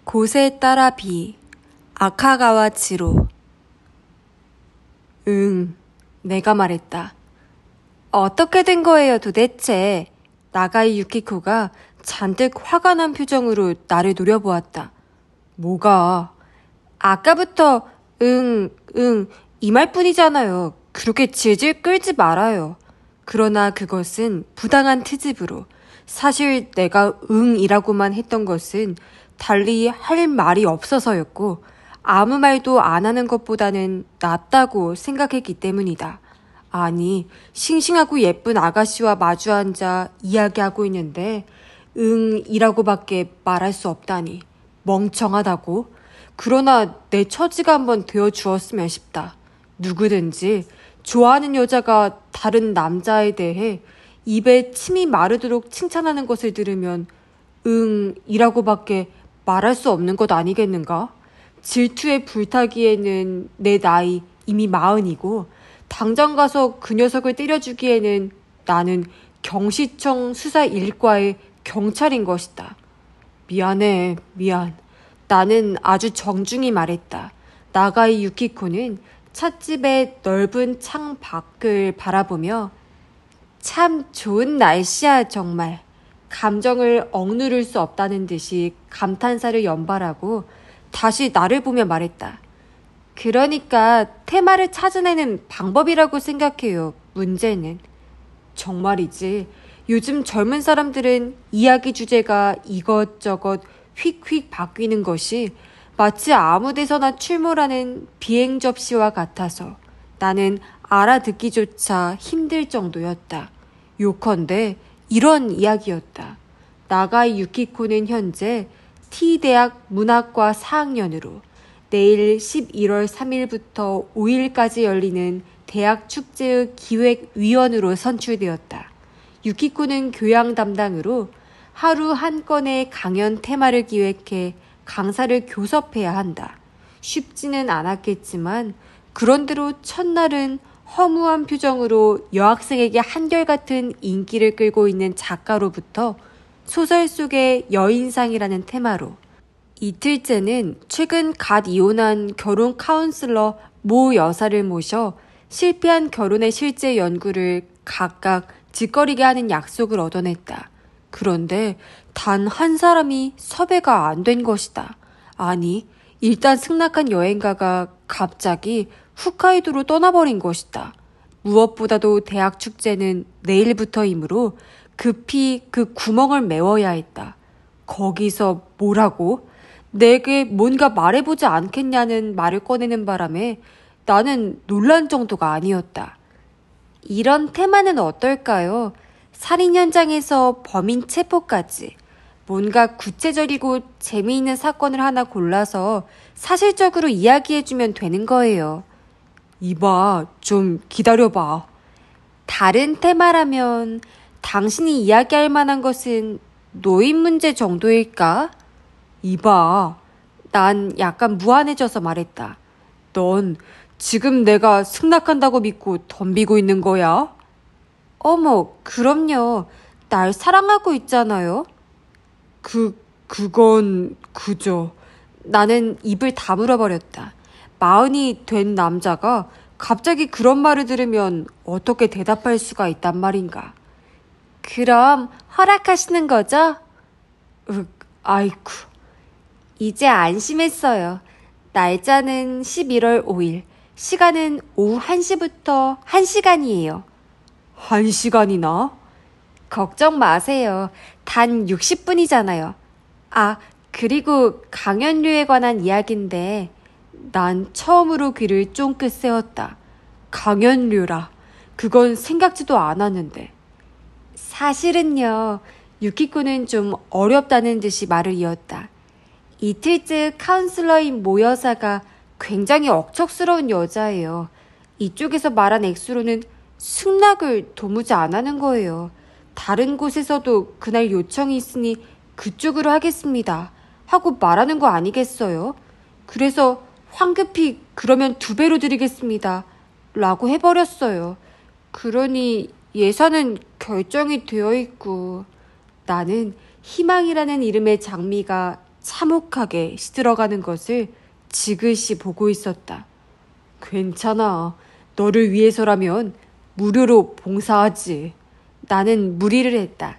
곳에 따라 비, 아카가와 지로. 내가 말했다. 어떻게 된 거예요 도대체? 나가이 유키코가 잔뜩 화가 난 표정으로 나를 노려보았다. 뭐가? 아까부터 이 말뿐이잖아요. 그렇게 질질 끌지 말아요. 그러나 그것은 부당한 트집으로 사실 내가 이라고만 했던 것은 달리 할 말이 없어서였고 아무 말도 안 하는 것보다는 낫다고 생각했기 때문이다. 아니, 싱싱하고 예쁜 아가씨와 마주 앉아 이야기하고 있는데 이라고밖에 말할 수 없다니. 멍청하다고? 그러나 내 처지가 한번 되어주었으면 싶다. 누구든지 좋아하는 여자가 다른 남자에 대해 입에 침이 마르도록 칭찬하는 것을 들으면 이라고밖에 말할 수 없는 것 아니겠는가? 질투에 불타기에는 내 나이 이미 40이고 당장 가서 그 녀석을 때려주기에는 나는 경시청 수사 1과의 경찰인 것이다. 미안해, 미안. 나는 아주 정중히 말했다. 나가이 유키코는 찻집의 넓은 창 밖을 바라보며 참 좋은 날씨야 정말. 감정을 억누를 수 없다는 듯이 감탄사를 연발하고 다시 나를 보며 말했다. 그러니까 테마를 찾아내는 방법이라고 생각해요. 문제는. 정말이지. 요즘 젊은 사람들은 이야기 주제가 이것저것 휙휙 바뀌는 것이 마치 아무 데서나 출몰하는 비행 접시와 같아서 나는 알아듣기조차 힘들 정도였다. 요컨대 이런 이야기였다. 나가이 유키코는 현재 T대학 문학과 4학년으로 내일 11월 3일부터 5일까지 열리는 대학 축제의 기획위원으로 선출되었다. 유키코는 교양 담당으로 하루 한 건의 강연 테마를 기획해 강사를 교섭해야 한다. 쉽지는 않았겠지만 그런대로 첫날은 허무한 표정으로 여학생에게 한결같은 인기를 끌고 있는 작가로부터 소설 속의 여인상이라는 테마로, 이틀째는 최근 갓 이혼한 결혼 카운슬러 모 여사를 모셔 실패한 결혼의 실제 연구를 각각 짓거리게 하는 약속을 얻어냈다. 그런데 단 한 사람이 섭외가 안 된 것이다. 아니, 일단 승낙한 여행가가 갑자기 홋카이도로 떠나버린 것이다. 무엇보다도 대학 축제는 내일부터이므로 급히 그 구멍을 메워야 했다. 거기서 뭐라고? 내게 뭔가 말해보지 않겠냐는 말을 꺼내는 바람에 나는 놀란 정도가 아니었다. 이런 테마는 어떨까요? 살인 현장에서 범인 체포까지 뭔가 구체적이고 재미있는 사건을 하나 골라서 사실적으로 이야기해주면 되는 거예요. 이봐, 좀 기다려봐. 다른 테마라면 당신이 이야기할 만한 것은 노인 문제 정도일까? 이봐, 난 약간 무안해져서 말했다. 넌 지금 내가 승낙한다고 믿고 덤비고 있는 거야? 어머, 그럼요. 날 사랑하고 있잖아요. 그건 그저. 나는 입을 다물어버렸다. 40이 된 남자가 갑자기 그런 말을 들으면 어떻게 대답할 수가 있단 말인가. 그럼 허락하시는 거죠? 아이쿠. 이제 안심했어요. 날짜는 11월 5일, 시간은 오후 1시부터 1시간이에요. 1시간이나? 걱정 마세요. 단 60분이잖아요. 아, 그리고 강연료에 관한 이야기인데 난 처음으로 귀를 쫑긋 세웠다. 강연료라. 그건 생각지도 않았는데. 사실은요. 유키코는 좀 어렵다는 듯이 말을 이었다. 이틀째 카운슬러인 모 여사가 굉장히 억척스러운 여자예요. 이쪽에서 말한 액수로는 승낙을 도무지 안 하는 거예요. 다른 곳에서도 그날 요청이 있으니 그쪽으로 하겠습니다. 하고 말하는 거 아니겠어요? 그래서 황급히 그러면 2배로 드리겠습니다. 라고 해버렸어요. 그러니 예산은 결정이 되어 있고 나는 희망이라는 이름의 장미가 참혹하게 시들어가는 것을 지그시 보고 있었다. 괜찮아. 너를 위해서라면 무료로 봉사하지. 나는 무리를 했다.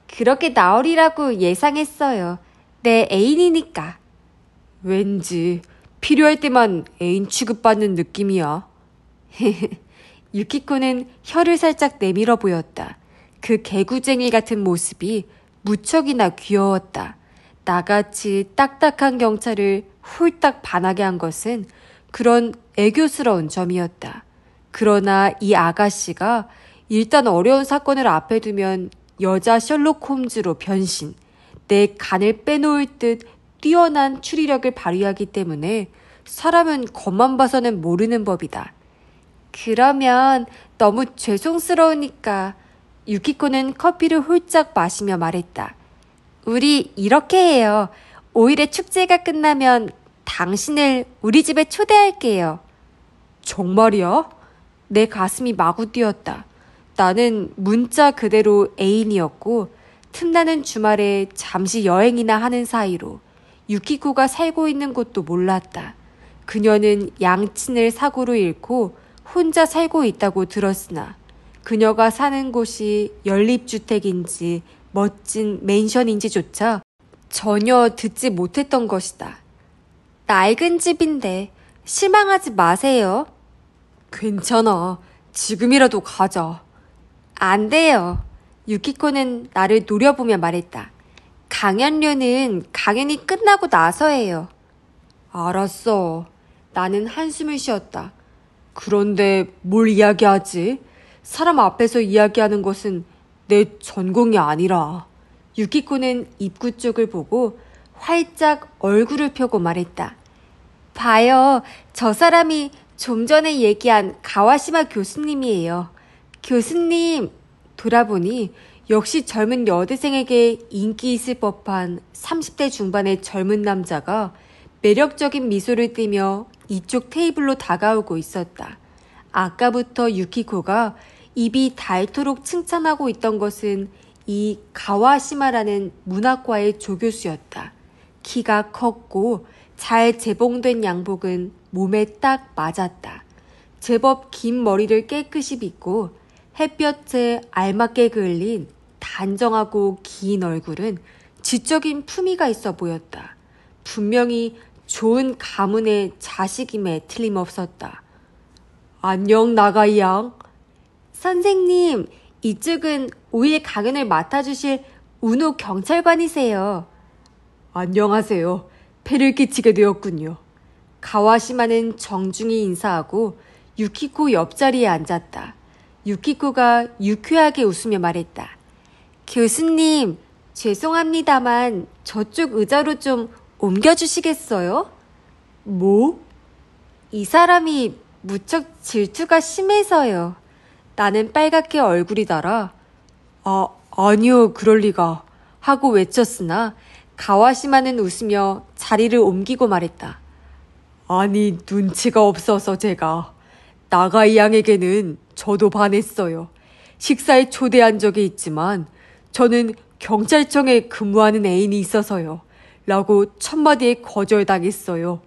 그렇게 나오리라고 예상했어요. 내 애인이니까. 왠지 필요할 때만 애인 취급받는 느낌이야. 유키코는 혀를 살짝 내밀어 보였다. 그 개구쟁이 같은 모습이 무척이나 귀여웠다. 나같이 딱딱한 경찰을 홀딱 반하게 한 것은 그런 애교스러운 점이었다. 그러나 이 아가씨가 일단 어려운 사건을 앞에 두면 여자 셜록 홈즈로 변신, 내 간을 빼놓을 듯 뛰어난 추리력을 발휘하기 때문에 사람은 겉만 봐서는 모르는 법이다. 그러면 너무 죄송스러우니까 유키코는 커피를 홀짝 마시며 말했다. 우리 이렇게 해요. 5일의 축제가 끝나면 당신을 우리 집에 초대할게요. 정말이야? 내 가슴이 마구 뛰었다. 나는 문자 그대로 애인이었고 틈나는 주말에 잠시 여행이나 하는 사이로 유키코가 살고 있는 곳도 몰랐다. 그녀는 양친을 사고로 잃고 혼자 살고 있다고 들었으나 그녀가 사는 곳이 연립주택인지 멋진 맨션인지조차 전혀 듣지 못했던 것이다. 낡은 집인데 실망하지 마세요. 괜찮아. 지금이라도 가자. 안 돼요. 유키코는 나를 노려보며 말했다. 강연료는 강연이 끝나고 나서예요. 알았어. 나는 한숨을 쉬었다. 그런데 뭘 이야기하지? 사람 앞에서 이야기하는 것은 내 전공이 아니라. 유키코는 입구 쪽을 보고 활짝 얼굴을 펴고 말했다. 봐요. 저 사람이 좀 전에 얘기한 가와시마 교수님이에요. 교수님. 돌아보니 역시 젊은 여대생에게 인기 있을 법한 30대 중반의 젊은 남자가 매력적인 미소를 띠며 이쪽 테이블로 다가오고 있었다. 아까부터 유키코가 입이 닳도록 칭찬하고 있던 것은 이 가와시마라는 문학과의 조교수였다. 키가 컸고 잘 재봉된 양복은 몸에 딱 맞았다. 제법 긴 머리를 깨끗이 빗고 햇볕에 알맞게 그을린 단정하고 긴 얼굴은 지적인 품위가 있어 보였다. 분명히 좋은 가문의 자식임에 틀림없었다. 안녕 나가이 양. 선생님, 이쪽은 5일 강연을 맡아주실 운호 경찰관이세요. 안녕하세요. 폐를 끼치게 되었군요. 가와시마는 정중히 인사하고 유키코 옆자리에 앉았다. 유키코가 유쾌하게 웃으며 말했다. 교수님, 죄송합니다만 저쪽 의자로 좀 옮겨주시겠어요? 뭐? 이 사람이 무척 질투가 심해서요. 나는 빨갛게 얼굴이 달아 아니요, 그럴 리가 하고 외쳤으나 가와시마는 웃으며 자리를 옮기고 말했다. 아니, 눈치가 없어서 제가. 나가이 양에게는 저도 반했어요. 식사에 초대한 적이 있지만 저는 경찰청에 근무하는 애인이 있어서요. 라고 첫마디에 거절당했어요.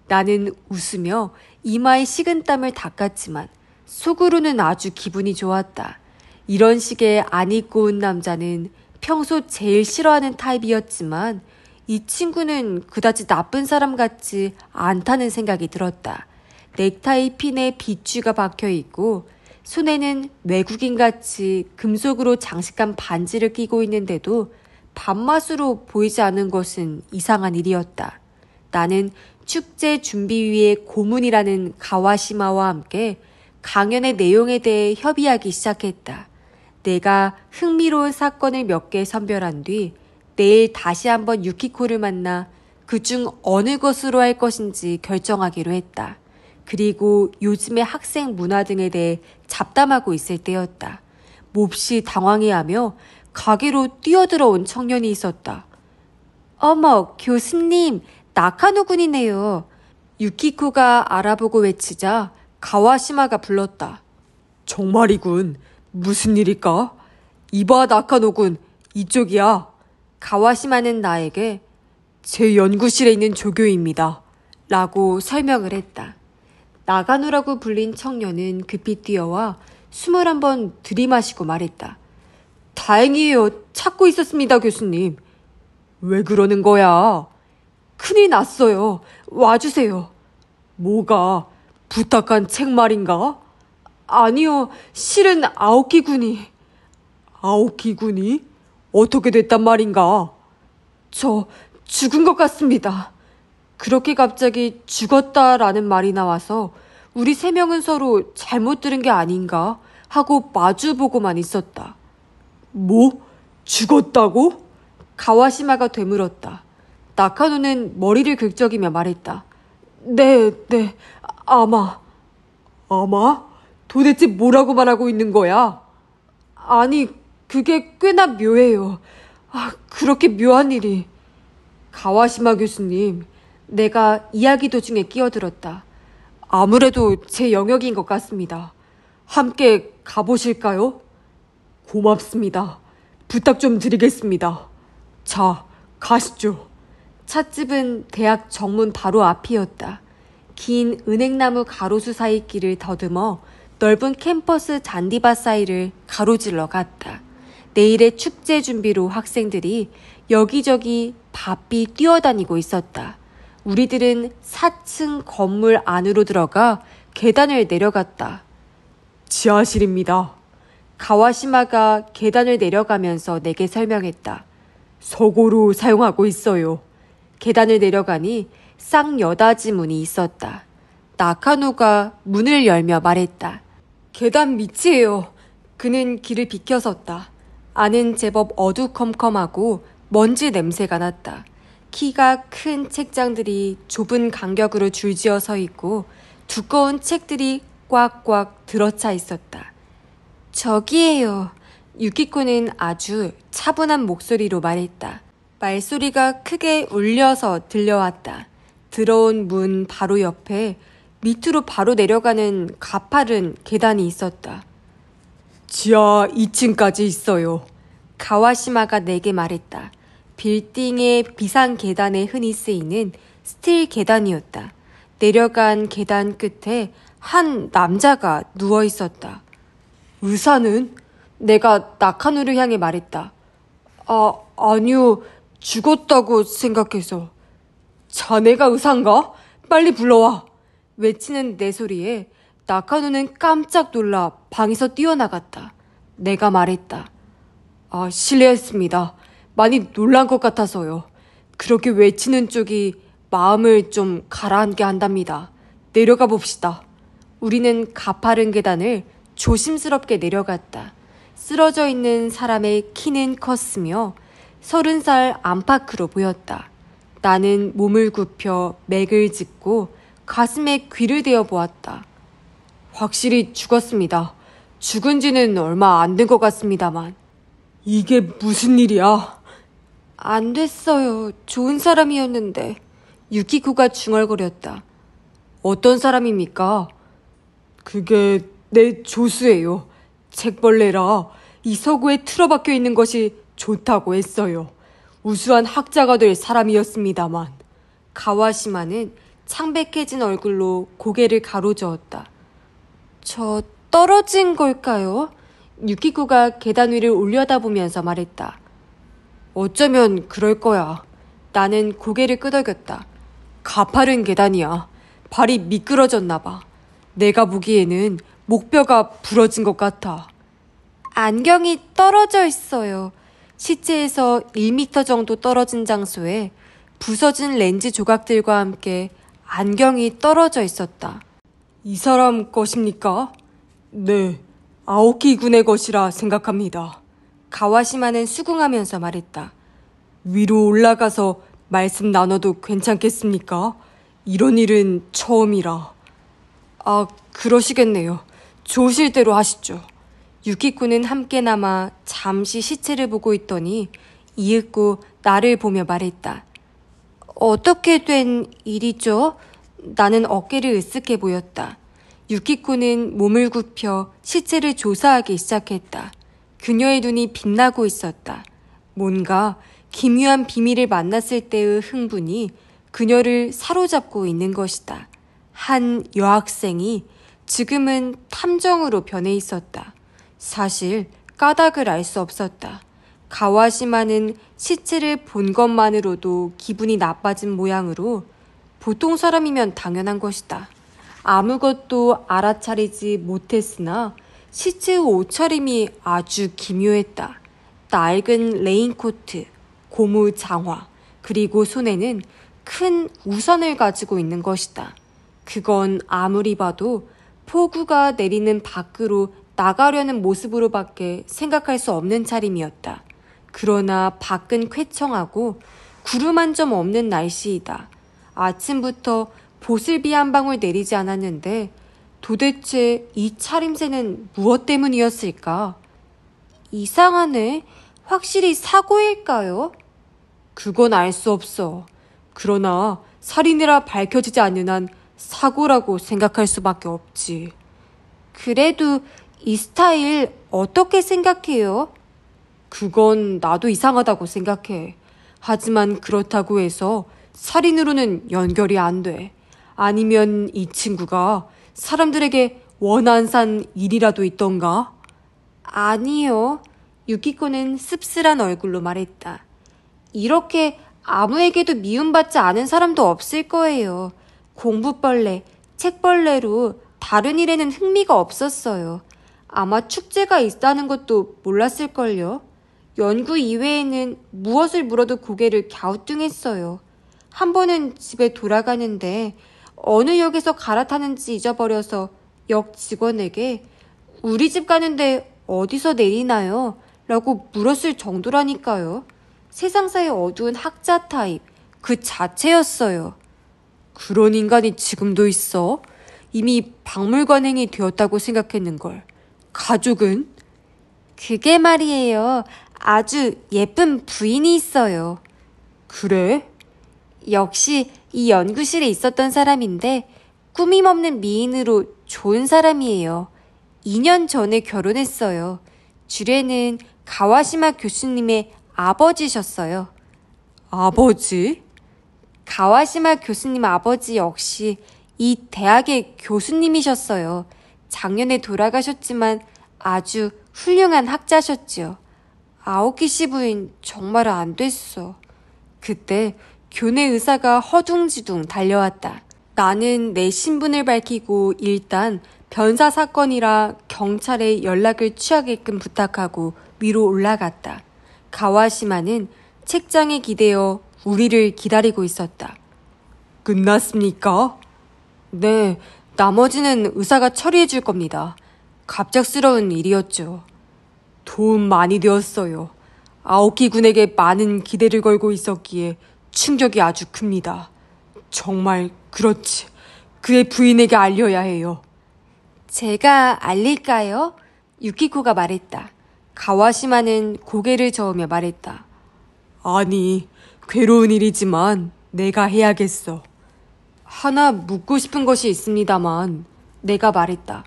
나는 웃으며 이마에 식은땀을 닦았지만 속으로는 아주 기분이 좋았다. 이런 식의 안 입고 온 남자는 평소 제일 싫어하는 타입이었지만 이 친구는 그다지 나쁜 사람 같지 않다는 생각이 들었다. 넥타이 핀에 빗쥐가 박혀있고 손에는 외국인같이 금속으로 장식한 반지를 끼고 있는데도 밥맛으로 보이지 않은 것은 이상한 일이었다. 나는 축제 준비위의 고문이라는 가와시마와 함께 강연의 내용에 대해 협의하기 시작했다. 내가 흥미로운 사건을 몇 개 선별한 뒤 내일 다시 한번 유키코를 만나 그중 어느 것으로 할 것인지 결정하기로 했다. 그리고 요즘의 학생 문화 등에 대해 잡담하고 있을 때였다. 몹시 당황해하며 가게로 뛰어들어온 청년이 있었다. 어머, 교수님, 나카노 군이네요. 유키코가 알아보고 외치자 가와시마가 불렀다. 정말이군. 무슨 일일까? 이봐 나카노 군, 이쪽이야. 가와시마는 나에게 제 연구실에 있는 조교입니다. 라고 설명을 했다. 나가노라고 불린 청년은 급히 뛰어와 숨을 한번 들이마시고 말했다. 다행이에요. 찾고 있었습니다, 교수님. 왜 그러는 거야? 큰일 났어요. 와주세요. 뭐가? 부탁한 책 말인가? 아니요. 실은 아오키 군이. 아오키 군이? 어떻게 됐단 말인가? 저 죽은 것 같습니다. 그렇게 갑자기 죽었다라는 말이 나와서 우리 세 명은 서로 잘못 들은 게 아닌가 하고 마주보고만 있었다. 뭐? 죽었다고? 가와시마가 되물었다. 나카노는 머리를 긁적이며 말했다. 네, 아마. 아마? 도대체 뭐라고 말하고 있는 거야? 아니, 그게 꽤나 묘해요. 그렇게 묘한 일이. 가와시마 교수님, 내가 이야기 도중에 끼어들었다. 아무래도 제 영역인 것 같습니다. 함께 가보실까요? 고맙습니다. 부탁 좀 드리겠습니다. 자, 가시죠. 찻집은 대학 정문 바로 앞이었다. 긴 은행나무 가로수 사이 길을 더듬어 넓은 캠퍼스 잔디밭 사이를 가로질러 갔다. 내일의 축제 준비로 학생들이 여기저기 바삐 뛰어다니고 있었다. 우리들은 4층 건물 안으로 들어가 계단을 내려갔다. 지하실입니다. 가와시마가 계단을 내려가면서 내게 설명했다. 서고로 사용하고 있어요. 계단을 내려가니 쌍여닫이 문이 있었다. 나카노가 문을 열며 말했다. 계단 밑이에요. 그는 길을 비켜섰다. 안은 제법 어두컴컴하고 먼지 냄새가 났다. 키가 큰 책장들이 좁은 간격으로 줄지어 서 있고 두꺼운 책들이 꽉꽉 들어차 있었다. 저기에요. 유키코는 아주 차분한 목소리로 말했다. 말소리가 크게 울려서 들려왔다. 들어온 문 바로 옆에 밑으로 바로 내려가는 가파른 계단이 있었다. 지하 2층까지 있어요. 가와시마가 내게 말했다. 빌딩의 비상 계단에 흔히 쓰이는 스틸 계단이었다. 내려간 계단 끝에 한 남자가 누워 있었다. 의사는? 내가 나카노를 향해 말했다. 아니요. 죽었다고 생각해서. 자네가 의사인가? 빨리 불러와. 외치는 내 소리에 나카노는 깜짝 놀라 방에서 뛰어나갔다. 내가 말했다. 실례했습니다. 많이 놀란 것 같아서요. 그렇게 외치는 쪽이 마음을 좀 가라앉게 한답니다. 내려가 봅시다. 우리는 가파른 계단을 조심스럽게 내려갔다. 쓰러져 있는 사람의 키는 컸으며 30살 안팎으로 보였다. 나는 몸을 굽혀 맥을 짚고 가슴에 귀를 대어 보았다. 확실히 죽었습니다. 죽은 지는 얼마 안 된 것 같습니다만. 이게 무슨 일이야? 안 됐어요. 좋은 사람이었는데. 유키코가 중얼거렸다. 어떤 사람입니까? 그게 내 조수예요. 책벌레라 이 서구에 틀어박혀 있는 것이 좋다고 했어요. 우수한 학자가 될 사람이었습니다만. 가와시마는 창백해진 얼굴로 고개를 가로저었다. 저 떨어진 걸까요? 유키코가 계단 위를 올려다보면서 말했다. 어쩌면 그럴 거야. 나는 고개를 끄덕였다. 가파른 계단이야. 발이 미끄러졌나 봐. 내가 보기에는 목뼈가 부러진 것 같아. 안경이 떨어져 있어요. 시체에서 1m 정도 떨어진 장소에 부서진 렌즈 조각들과 함께 안경이 떨어져 있었다. 이 사람 것입니까? 네, 아오키 군의 것이라 생각합니다. 가와시마는 수긍하면서 말했다. 위로 올라가서 말씀 나눠도 괜찮겠습니까? 이런 일은 처음이라. 그러시겠네요. 좋으실 대로 하시죠. 유키코는 함께 남아 잠시 시체를 보고 있더니 이윽고 나를 보며 말했다. 어떻게 된 일이죠? 나는 어깨를 으쓱해 보였다. 유키코는 몸을 굽혀 시체를 조사하기 시작했다. 그녀의 눈이 빛나고 있었다. 뭔가 기묘한 비밀을 만났을 때의 흥분이 그녀를 사로잡고 있는 것이다. 한 여학생이 지금은 탐정으로 변해 있었다. 사실 까닭을 알 수 없었다. 가와시마는 시체를 본 것만으로도 기분이 나빠진 모양으로 보통 사람이면 당연한 것이다. 아무것도 알아차리지 못했으나 시체의 옷차림이 아주 기묘했다. 낡은 레인코트, 고무 장화, 그리고 손에는 큰 우산을 가지고 있는 것이다. 그건 아무리 봐도 폭우가 내리는 밖으로 나가려는 모습으로밖에 생각할 수 없는 차림이었다. 그러나 밖은 쾌청하고 구름 한 점 없는 날씨이다. 아침부터 보슬비 한 방울 내리지 않았는데 도대체 이 차림새는 무엇 때문이었을까? 이상하네. 확실히 사고일까요? 그건 알 수 없어. 그러나 살인이라 밝혀지지 않는 한 사고라고 생각할 수밖에 없지. 그래도 이 스타일 어떻게 생각해요? 그건 나도 이상하다고 생각해. 하지만 그렇다고 해서 살인으로는 연결이 안 돼. 아니면 이 친구가 사람들에게 원한산 일이라도 있던가? 아니요. 유키코는 씁쓸한 얼굴로 말했다. 이렇게 아무에게도 미움받지 않은 사람도 없을 거예요. 공부벌레, 책벌레로 다른 일에는 흥미가 없었어요. 아마 축제가 있다는 것도 몰랐을걸요. 연구 이외에는 무엇을 물어도 고개를 갸우뚱했어요. 한 번은 집에 돌아가는데 어느 역에서 갈아타는지 잊어버려서 역 직원에게 우리 집 가는데 어디서 내리나요? 라고 물었을 정도라니까요. 세상사의 어두운 학자 타입 그 자체였어요. 그런 인간이 지금도 있어? 이미 박물관행이 되었다고 생각했는걸. 가족은? 그게 말이에요. 아주 예쁜 부인이 있어요. 그래? 역시 이 연구실에 있었던 사람인데 꾸밈없는 미인으로 좋은 사람이에요. 2년 전에 결혼했어요. 주례는 가와시마 교수님의 아버지셨어요. 아버지? 가와시마 교수님 아버지 역시 이 대학의 교수님이셨어요. 작년에 돌아가셨지만 아주 훌륭한 학자셨지요. 아오키 씨 부인 정말 안 됐어. 그때 교내 의사가 허둥지둥 달려왔다. 나는 내 신분을 밝히고 일단 변사 사건이라 경찰에 연락을 취하게끔 부탁하고 위로 올라갔다. 가와시마는 책장에 기대어 우리를 기다리고 있었다. 끝났습니까? 네, 나머지는 의사가 처리해 줄 겁니다. 갑작스러운 일이었죠. 도움 많이 되었어요. 아오키 군에게 많은 기대를 걸고 있었기에 충격이 아주 큽니다. 정말 그렇지. 그의 부인에게 알려야 해요. 제가 알릴까요? 유키코가 말했다. 가와시마는 고개를 저으며 말했다. 아니, 괴로운 일이지만 내가 해야겠어. 하나 묻고 싶은 것이 있습니다만 내가 말했다.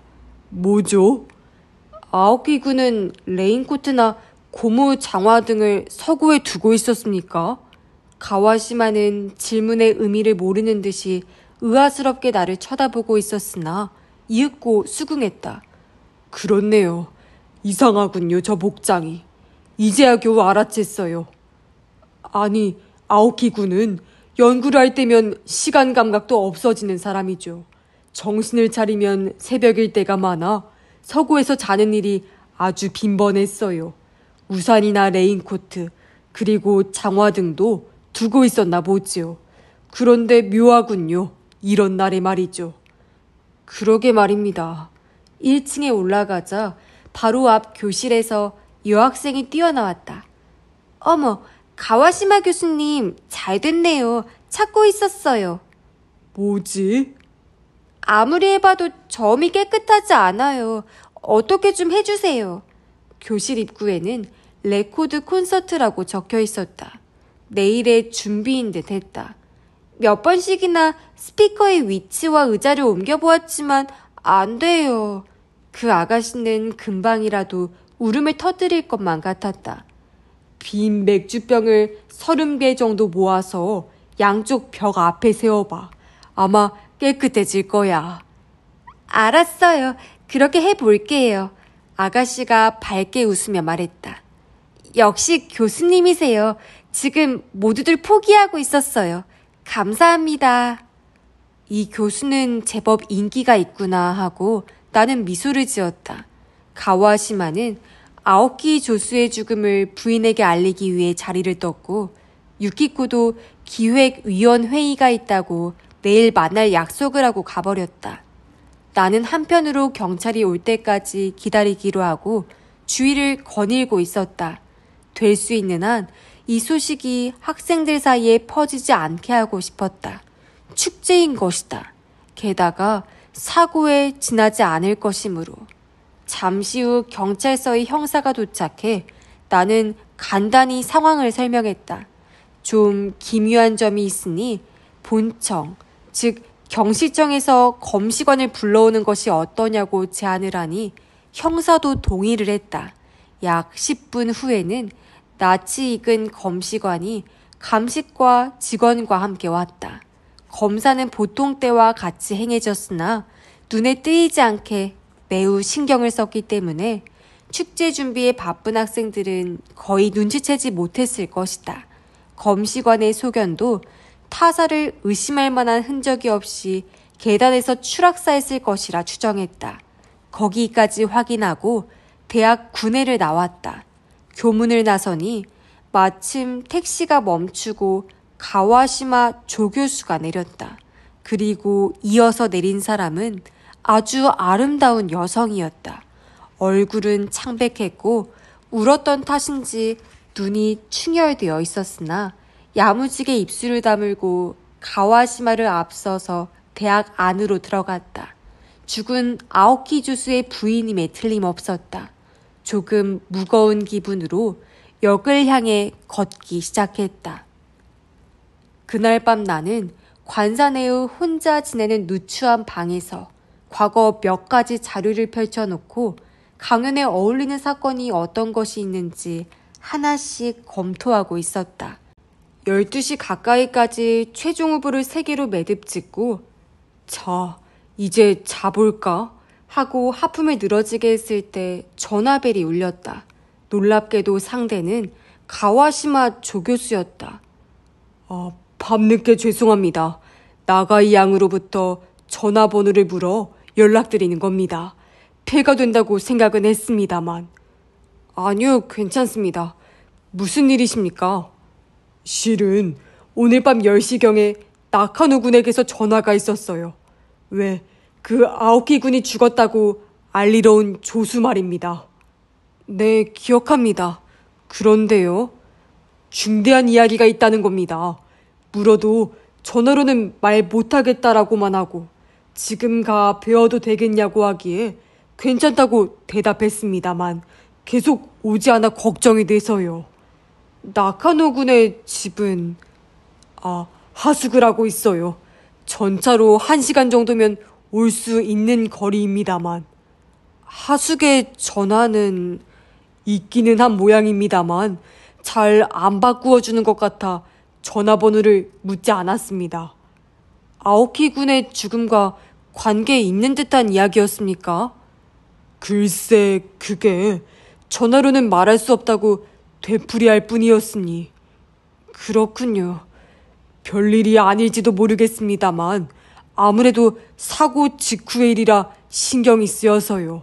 뭐죠? 아오키 군은 레인코트나 고무 장화 등을 서고에 두고 있었습니까? 가와시마는 질문의 의미를 모르는 듯이 의아스럽게 나를 쳐다보고 있었으나 이윽고 수긍했다. 그렇네요. 이상하군요, 저 복장이. 이제야 겨우 알아챘어요. 아니, 아오키 군은 연구를 할 때면 시간 감각도 없어지는 사람이죠. 정신을 차리면 새벽일 때가 많아 서고에서 자는 일이 아주 빈번했어요. 우산이나 레인코트, 그리고 장화 등도 두고 있었나 보지요. 그런데 묘하군요. 이런 날에 말이죠. 그러게 말입니다. 1층에 올라가자 바로 앞 교실에서 여학생이 뛰어나왔다. 어머, 가와시마 교수님, 잘 됐네요. 찾고 있었어요. 뭐지? 아무리 해봐도 점이 깨끗하지 않아요. 어떻게 좀 해주세요. 교실 입구에는 레코드 콘서트라고 적혀 있었다. 내일의 준비인 듯 했다. 몇 번씩이나 스피커의 위치와 의자를 옮겨보았지만 안 돼요. 그 아가씨는 금방이라도 울음을 터뜨릴 것만 같았다. 빈 맥주병을 30개 정도 모아서 양쪽 벽 앞에 세워봐. 아마 깨끗해질 거야. 알았어요. 그렇게 해볼게요. 아가씨가 밝게 웃으며 말했다. 역시 교수님이세요. 지금 모두들 포기하고 있었어요. 감사합니다. 이 교수는 제법 인기가 있구나 하고 나는 미소를 지었다. 가와시마는 아오키 조수의 죽음을 부인에게 알리기 위해 자리를 떴고 유키코도 기획위원회의가 있다고 내일 만날 약속을 하고 가버렸다. 나는 한편으로 경찰이 올 때까지 기다리기로 하고 주위를 거닐고 있었다. 될 수 있는 한 이 소식이 학생들 사이에 퍼지지 않게 하고 싶었다. 축제인 것이다. 게다가 사고에 지나지 않을 것이므로. 잠시 후 경찰서의 형사가 도착해 나는 간단히 상황을 설명했다. 좀 기묘한 점이 있으니 본청, 즉 경시청에서 검시관을 불러오는 것이 어떠냐고 제안을 하니 형사도 동의를 했다. 약 10분 후에는 낯이 익은 검시관이 감식과 직원과 함께 왔다. 검사는 보통 때와 같이 행해졌으나 눈에 띄지 않게 매우 신경을 썼기 때문에 축제 준비에 바쁜 학생들은 거의 눈치채지 못했을 것이다. 검시관의 소견도 타사를 의심할 만한 흔적이 없이 계단에서 추락사했을 것이라 추정했다. 거기까지 확인하고 대학 군회를 나왔다. 교문을 나서니 마침 택시가 멈추고 가와시마 조교수가 내렸다. 그리고 이어서 내린 사람은 아주 아름다운 여성이었다. 얼굴은 창백했고 울었던 탓인지 눈이 충혈되어 있었으나 야무지게 입술을 다물고 가와시마를 앞서서 대학 안으로 들어갔다. 죽은 아오키 조수의 부인임에 틀림없었다. 조금 무거운 기분으로 역을 향해 걷기 시작했다. 그날 밤 나는 관사내의 혼자 지내는 누추한 방에서 과거 몇 가지 자료를 펼쳐놓고 강연에 어울리는 사건이 어떤 것이 있는지 하나씩 검토하고 있었다. 12시 가까이까지 최종 후보를 3개로 매듭 짓고 자, 이제 자볼까? 하고 하품을 늘어지게 했을 때 전화벨이 울렸다. 놀랍게도 상대는 가와시마 조교수였다. 밤늦게 죄송합니다. 나가이 양으로부터 전화번호를 물어 연락드리는 겁니다. 폐가 된다고 생각은 했습니다만. 아니요, 괜찮습니다. 무슨 일이십니까? 실은 오늘 밤 10시경에 나카노 군에게서 전화가 있었어요. 왜, 그 아오키 군이 죽었다고 알리러 온 조수 말입니다. 네, 기억합니다. 그런데요. 중대한 이야기가 있다는 겁니다. 물어도 전화로는 말 못하겠다라고만 하고 지금 가 배워도 되겠냐고 하기에 괜찮다고 대답했습니다만 계속 오지 않아 걱정이 돼서요. 나카노 군의 집은 하숙을 하고 있어요. 전차로 1시간 정도면 올 수 있는 거리입니다만. 하숙의 전화는 있기는 한 모양입니다만 잘 안 바꾸어주는 것 같아 전화번호를 묻지 않았습니다. 아오키 군의 죽음과 관계 있는 듯한 이야기였습니까? 글쎄, 그게 전화로는 말할 수 없다고 되풀이할 뿐이었으니. 그렇군요. 별일이 아닐지도 모르겠습니다만 아무래도 사고 직후의 일이라 신경이 쓰여서요.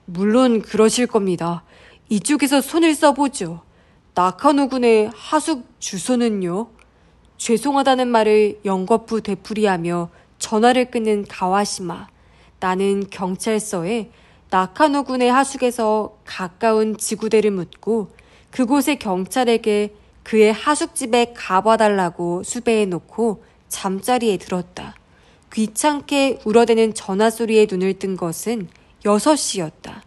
물론 그러실 겁니다. 이쪽에서 손을 써보죠. 나카노 군의 하숙 주소는요? 죄송하다는 말을 연거푸 되풀이하며 전화를 끊는 가와시마. 나는 경찰서에 나카노 군의 하숙에서 가까운 지구대를 묻고 그곳의 경찰에게 그의 하숙집에 가봐달라고 수배해놓고 잠자리에 들었다. 귀찮게 울어대는 전화소리에 눈을 뜬 것은 6시였다.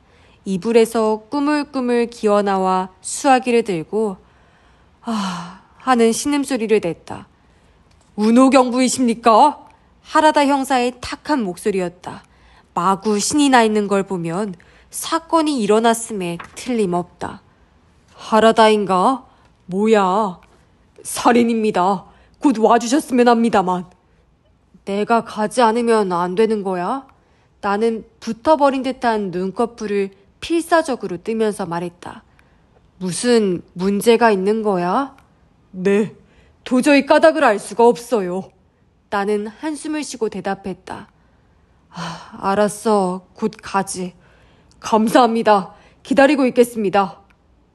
이불에서 꾸물꾸물 기어나와 수화기를 들고 하는 신음소리를 냈다. 운호경부이십니까? 하라다 형사의 탁한 목소리였다. 마구 신이 나 있는 걸 보면 사건이 일어났음에 틀림없다. 하라다인가? 뭐야? 살인입니다. 곧 와주셨으면 합니다만. 내가 가지 않으면 안 되는 거야? 나는 붙어버린 듯한 눈꺼풀을 필사적으로 뜨면서 말했다. 무슨 문제가 있는 거야? 네, 도저히 까닭을 알 수가 없어요. 나는 한숨을 쉬고 대답했다. 알았어. 곧 가지. 감사합니다. 기다리고 있겠습니다.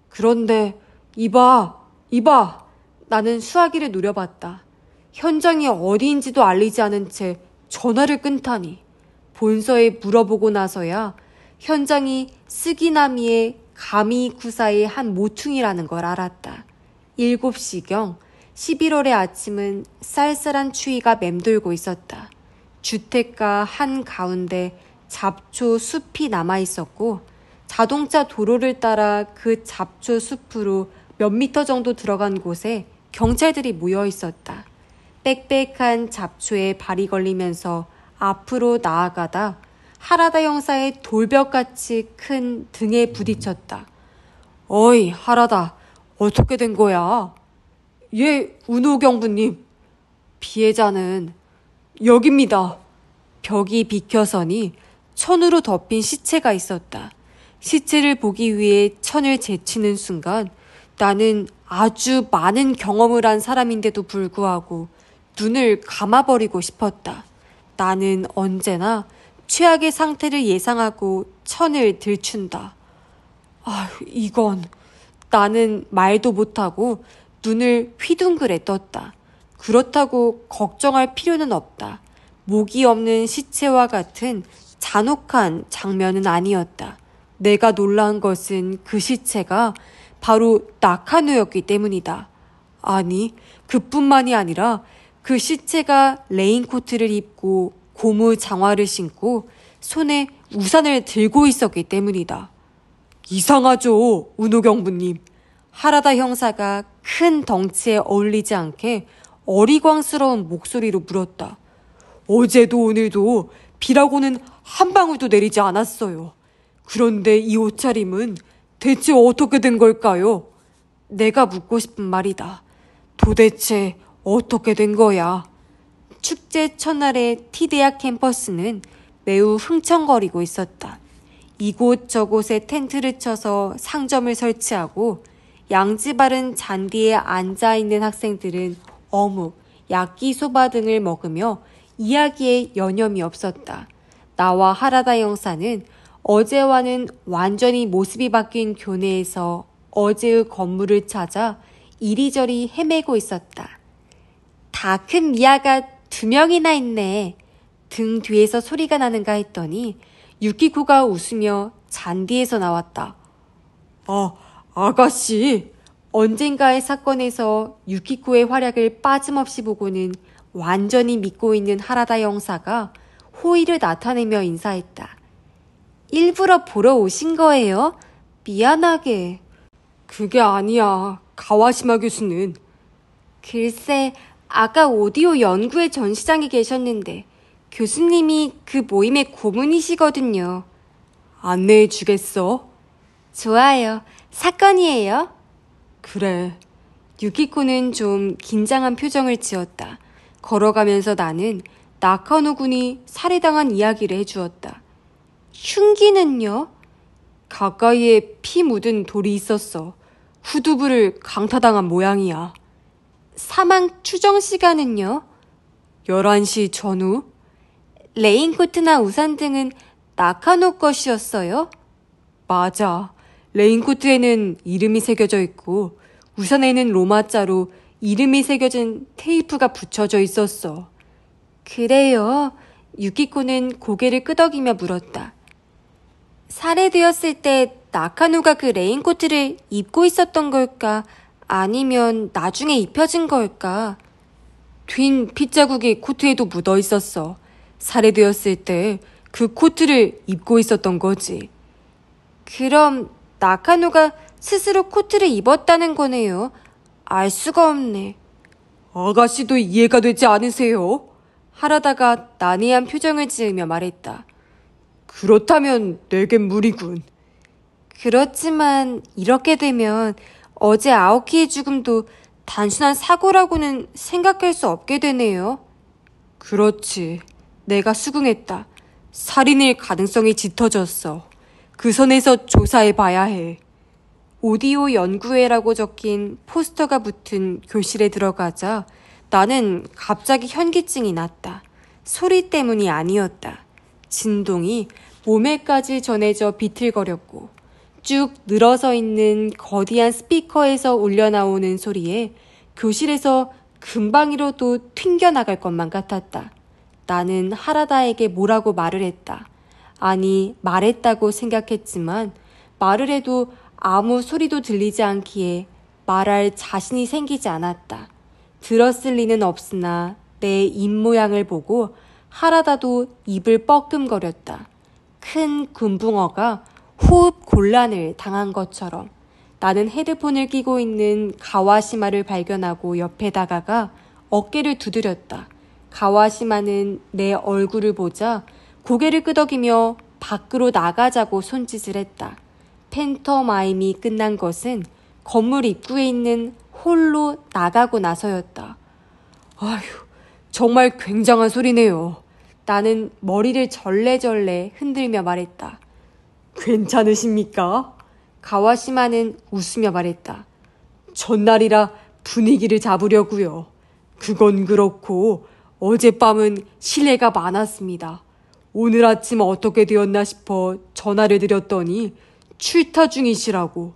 그런데 이봐. 나는 수화기를 노려봤다. 현장이 어디인지도 알리지 않은 채 전화를 끊다니. 본서에 물어보고 나서야 현장이 스기나미의 가미쿠사의 한 모퉁이라는 걸 알았다. 7시경 11월의 아침은 쌀쌀한 추위가 맴돌고 있었다. 주택가 한가운데 잡초 숲이 남아있었고 자동차 도로를 따라 그 잡초 숲으로 몇 미터 정도 들어간 곳에 경찰들이 모여 있었다. 빽빽한 잡초에 발이 걸리면서 앞으로 나아가다 하라다 형사의 돌벽같이 큰 등에 부딪혔다. 어이, 하라다. 어떻게 된 거야? 예, 운호 경부님. 피해자는 여기입니다. 벽이 비켜서니 천으로 덮인 시체가 있었다. 시체를 보기 위해 천을 제치는 순간 나는 아주 많은 경험을 한 사람인데도 불구하고 눈을 감아버리고 싶었다. 나는 언제나 최악의 상태를 예상하고 천을 들춘다. 이건... 나는 말도 못하고 눈을 휘둥그레 떴다. 그렇다고 걱정할 필요는 없다. 목이 없는 시체와 같은 잔혹한 장면은 아니었다. 내가 놀라운 것은 그 시체가 바로 나카누였기 때문이다. 아니, 그뿐만이 아니라 그 시체가 레인코트를 입고 고무 장화를 신고 손에 우산을 들고 있었기 때문이다. 이상하죠, 운호 경부님. 하라다 형사가 큰 덩치에 어울리지 않게 어리광스러운 목소리로 물었다. 어제도 오늘도 비라고는 한 방울도 내리지 않았어요. 그런데 이 옷차림은 대체 어떻게 된 걸까요? 내가 묻고 싶은 말이다. 도대체 어떻게 된 거야? 축제 첫날의 T대학 캠퍼스는 매우 흥청거리고 있었다. 이곳저곳에 텐트를 쳐서 상점을 설치하고 양지 바른 잔디에 앉아있는 학생들은 어묵, 야끼소바 등을 먹으며 이야기에 여념이 없었다. 나와 하라다 형사는 어제와는 완전히 모습이 바뀐 교내에서 어제의 건물을 찾아 이리저리 헤매고 있었다. 다 큰 미아가 2명이나 있네. 등 뒤에서 소리가 나는가 했더니 유키코가 웃으며 잔디에서 나왔다. 아가씨. 언젠가의 사건에서 유키코의 활약을 빠짐없이 보고는 완전히 믿고 있는 하라다 형사가 호의를 나타내며 인사했다. 일부러 보러 오신 거예요? 미안하게. 그게 아니야. 가와시마 교수는. 글쎄, 아까 오디오 연구회 전시장에 계셨는데 교수님이 그 모임의 고문이시거든요. 안내해 주겠어? 좋아요. 사건이에요? 그래. 유키코는 좀 긴장한 표정을 지었다. 걸어가면서 나는 나카노 군이 살해당한 이야기를 해주었다. 흉기는요? 가까이에 피 묻은 돌이 있었어. 후두부를 강타당한 모양이야. 사망 추정 시간은요? 11시 전후? 레인코트나 우산 등은 나카노 것이었어요? 맞아. 레인코트에는 이름이 새겨져 있고 우산에는 로마자로 이름이 새겨진 테이프가 붙여져 있었어. 그래요? 유키코는 고개를 끄덕이며 물었다. 살해되었을 때 나카노가 그 레인코트를 입고 있었던 걸까? 아니면 나중에 입혀진 걸까? 튄 핏자국이 코트에도 묻어 있었어. 살해되었을 때 그 코트를 입고 있었던 거지. 그럼 나카노가 스스로 코트를 입었다는 거네요. 알 수가 없네. 아가씨도 이해가 되지 않으세요? 하라다가 난해한 표정을 지으며 말했다. 그렇다면 내겐 무리군. 그렇지만 이렇게 되면 어제 아오키의 죽음도 단순한 사고라고는 생각할 수 없게 되네요. 그렇지. 내가 수긍했다. 살인일 가능성이 짙어졌어. 그 선에서 조사해봐야 해. 오디오 연구회라고 적힌 포스터가 붙은 교실에 들어가자 나는 갑자기 현기증이 났다. 소리 때문이 아니었다. 진동이 몸에까지 전해져 비틀거렸고 쭉 늘어서 있는 거대한 스피커에서 울려나오는 소리에 교실에서 금방이라도 튕겨나갈 것만 같았다. 나는 하라다에게 뭐라고 말을 했다. 아니, 말했다고 생각했지만 말을 해도 아무 소리도 들리지 않기에 말할 자신이 생기지 않았다. 들었을 리는 없으나 내 입모양을 보고 하라다도 입을 뻐끔거렸다. 큰 군붕어가 호흡 곤란을 당한 것처럼. 나는 헤드폰을 끼고 있는 가와시마를 발견하고 옆에 다가가 어깨를 두드렸다. 가와시마는 내 얼굴을 보자 고개를 끄덕이며 밖으로 나가자고 손짓을 했다. 팬터마임이 끝난 것은 건물 입구에 있는 홀로 나가고 나서였다. 아휴, 정말 굉장한 소리네요. 나는 머리를 절레절레 흔들며 말했다. 괜찮으십니까? 가와시마는 웃으며 말했다. 전날이라 분위기를 잡으려고요. 그건 그렇고 어젯밤은 실례가 많았습니다. 오늘 아침 어떻게 되었나 싶어 전화를 드렸더니 출타 중이시라고.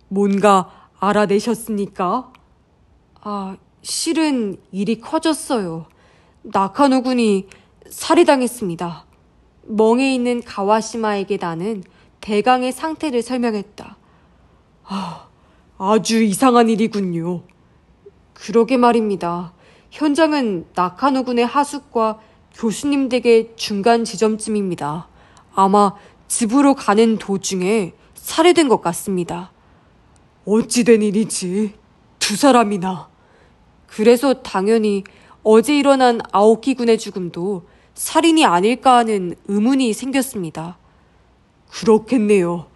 뭔가 알아내셨습니까? 실은 일이 커졌어요. 나카노 군이 살해당했습니다. 멍에 있는 가와시마에게 나는 대강의 상태를 설명했다. 아주 이상한 일이군요. 그러게 말입니다. 현장은 나카노 군의 하숙과 교수님 댁의 중간 지점쯤입니다. 아마 집으로 가는 도중에 살해된 것 같습니다. 어찌된 일이지? 두 사람이나. 그래서 당연히 어제 일어난 아오키 군의 죽음도 살인이 아닐까 하는 의문이 생겼습니다. 그렇겠네요.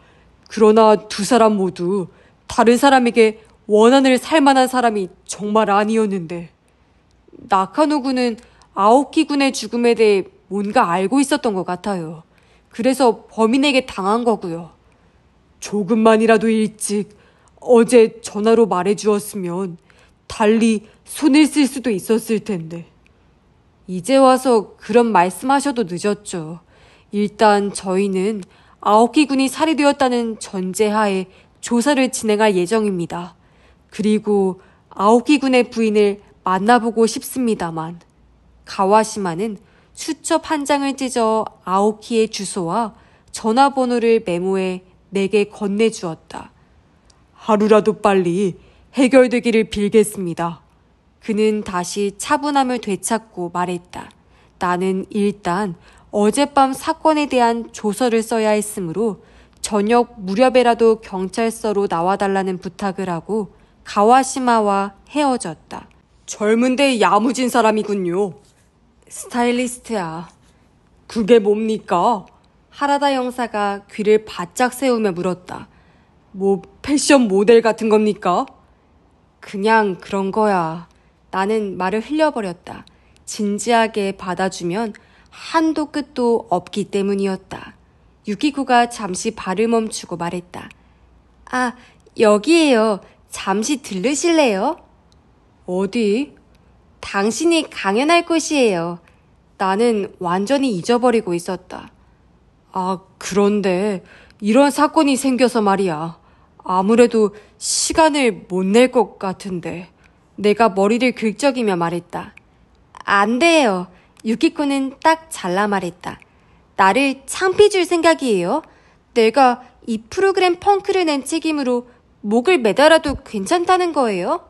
그러나 두 사람 모두 다른 사람에게 원한을 살 만한 사람이 정말 아니었는데. 나카노 군은 아오키 군의 죽음에 대해 뭔가 알고 있었던 것 같아요. 그래서 범인에게 당한 거고요. 조금만이라도 일찍 어제 전화로 말해주었으면 달리 손을 쓸 수도 있었을 텐데. 이제 와서 그런 말씀하셔도 늦었죠. 일단 저희는 아오키 군이 살해되었다는 전제하에 조사를 진행할 예정입니다. 그리고 아오키 군의 부인을 만나보고 싶습니다만. 가와시마는 수첩 한 장을 찢어 아오키의 주소와 전화번호를 메모해 내게 건네주었다. 하루라도 빨리 해결되기를 빌겠습니다. 그는 다시 차분함을 되찾고 말했다. 나는 일단 어젯밤 사건에 대한 조서를 써야 했으므로 저녁 무렵에라도 경찰서로 나와달라는 부탁을 하고 가와시마와 헤어졌다. 젊은데 야무진 사람이군요. 스타일리스트야. 그게 뭡니까? 하라다 형사가 귀를 바짝 세우며 물었다. 뭐 패션 모델 같은 겁니까? 그냥 그런 거야. 나는 말을 흘려버렸다. 진지하게 받아주면 한도 끝도 없기 때문이었다. 유키코가 잠시 발을 멈추고 말했다. 여기에요. 잠시 들르실래요? 어디? 당신이 강연할 곳이에요. 나는 완전히 잊어버리고 있었다. 그런데 이런 사건이 생겨서 말이야. 아무래도 시간을 못 낼 것 같은데. 내가 머리를 긁적이며 말했다. 안 돼요. 유키코는 딱 잘라 말했다. 나를 창피 줄 생각이에요? 내가 이 프로그램 펑크를 낸 책임으로 목을 매달아도 괜찮다는 거예요?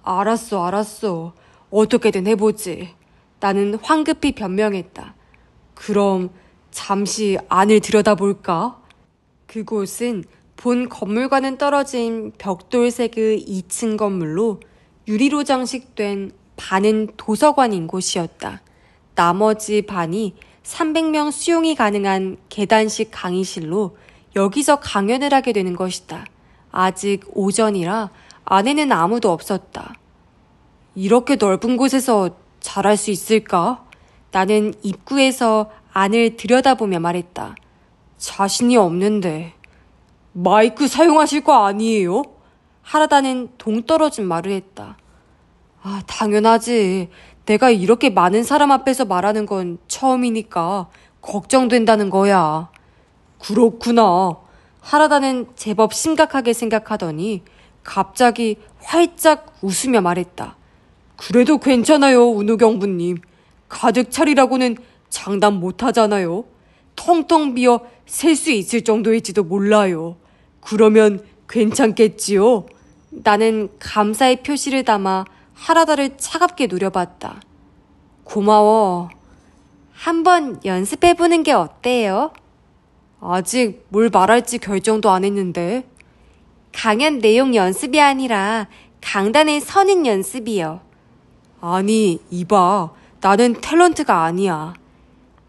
알았어. 어떻게든 해보지. 나는 황급히 변명했다. 그럼 잠시 안을 들여다볼까? 그곳은 본 건물과는 떨어진 벽돌색의 2층 건물로 유리로 장식된 반은 도서관인 곳이었다. 나머지 반이 300명 수용이 가능한 계단식 강의실로 여기서 강연을 하게 되는 것이다. 아직 오전이라 안에는 아무도 없었다. 이렇게 넓은 곳에서 잘할 수 있을까? 나는 입구에서 안을 들여다보며 말했다. 자신이 없는데. 마이크 사용하실 거 아니에요? 하라다는 동떨어진 말을 했다. 당연하지. 내가 이렇게 많은 사람 앞에서 말하는 건 처음이니까 걱정된다는 거야. 그렇구나. 하라다는 제법 심각하게 생각하더니 갑자기 활짝 웃으며 말했다. 그래도 괜찮아요, 운우경부님. 가득 차리라고는 장담 못하잖아요. 텅텅 비어 셀 수 있을 정도일지도 몰라요. 그러면 괜찮겠지요? 나는 감사의 표시를 담아 하라다를 차갑게 노려봤다. 고마워. 한번 연습해보는 게 어때요? 아직 뭘 말할지 결정도 안 했는데. 강연 내용 연습이 아니라 강단에 서는 연습이요. 아니, 이봐. 나는 탤런트가 아니야.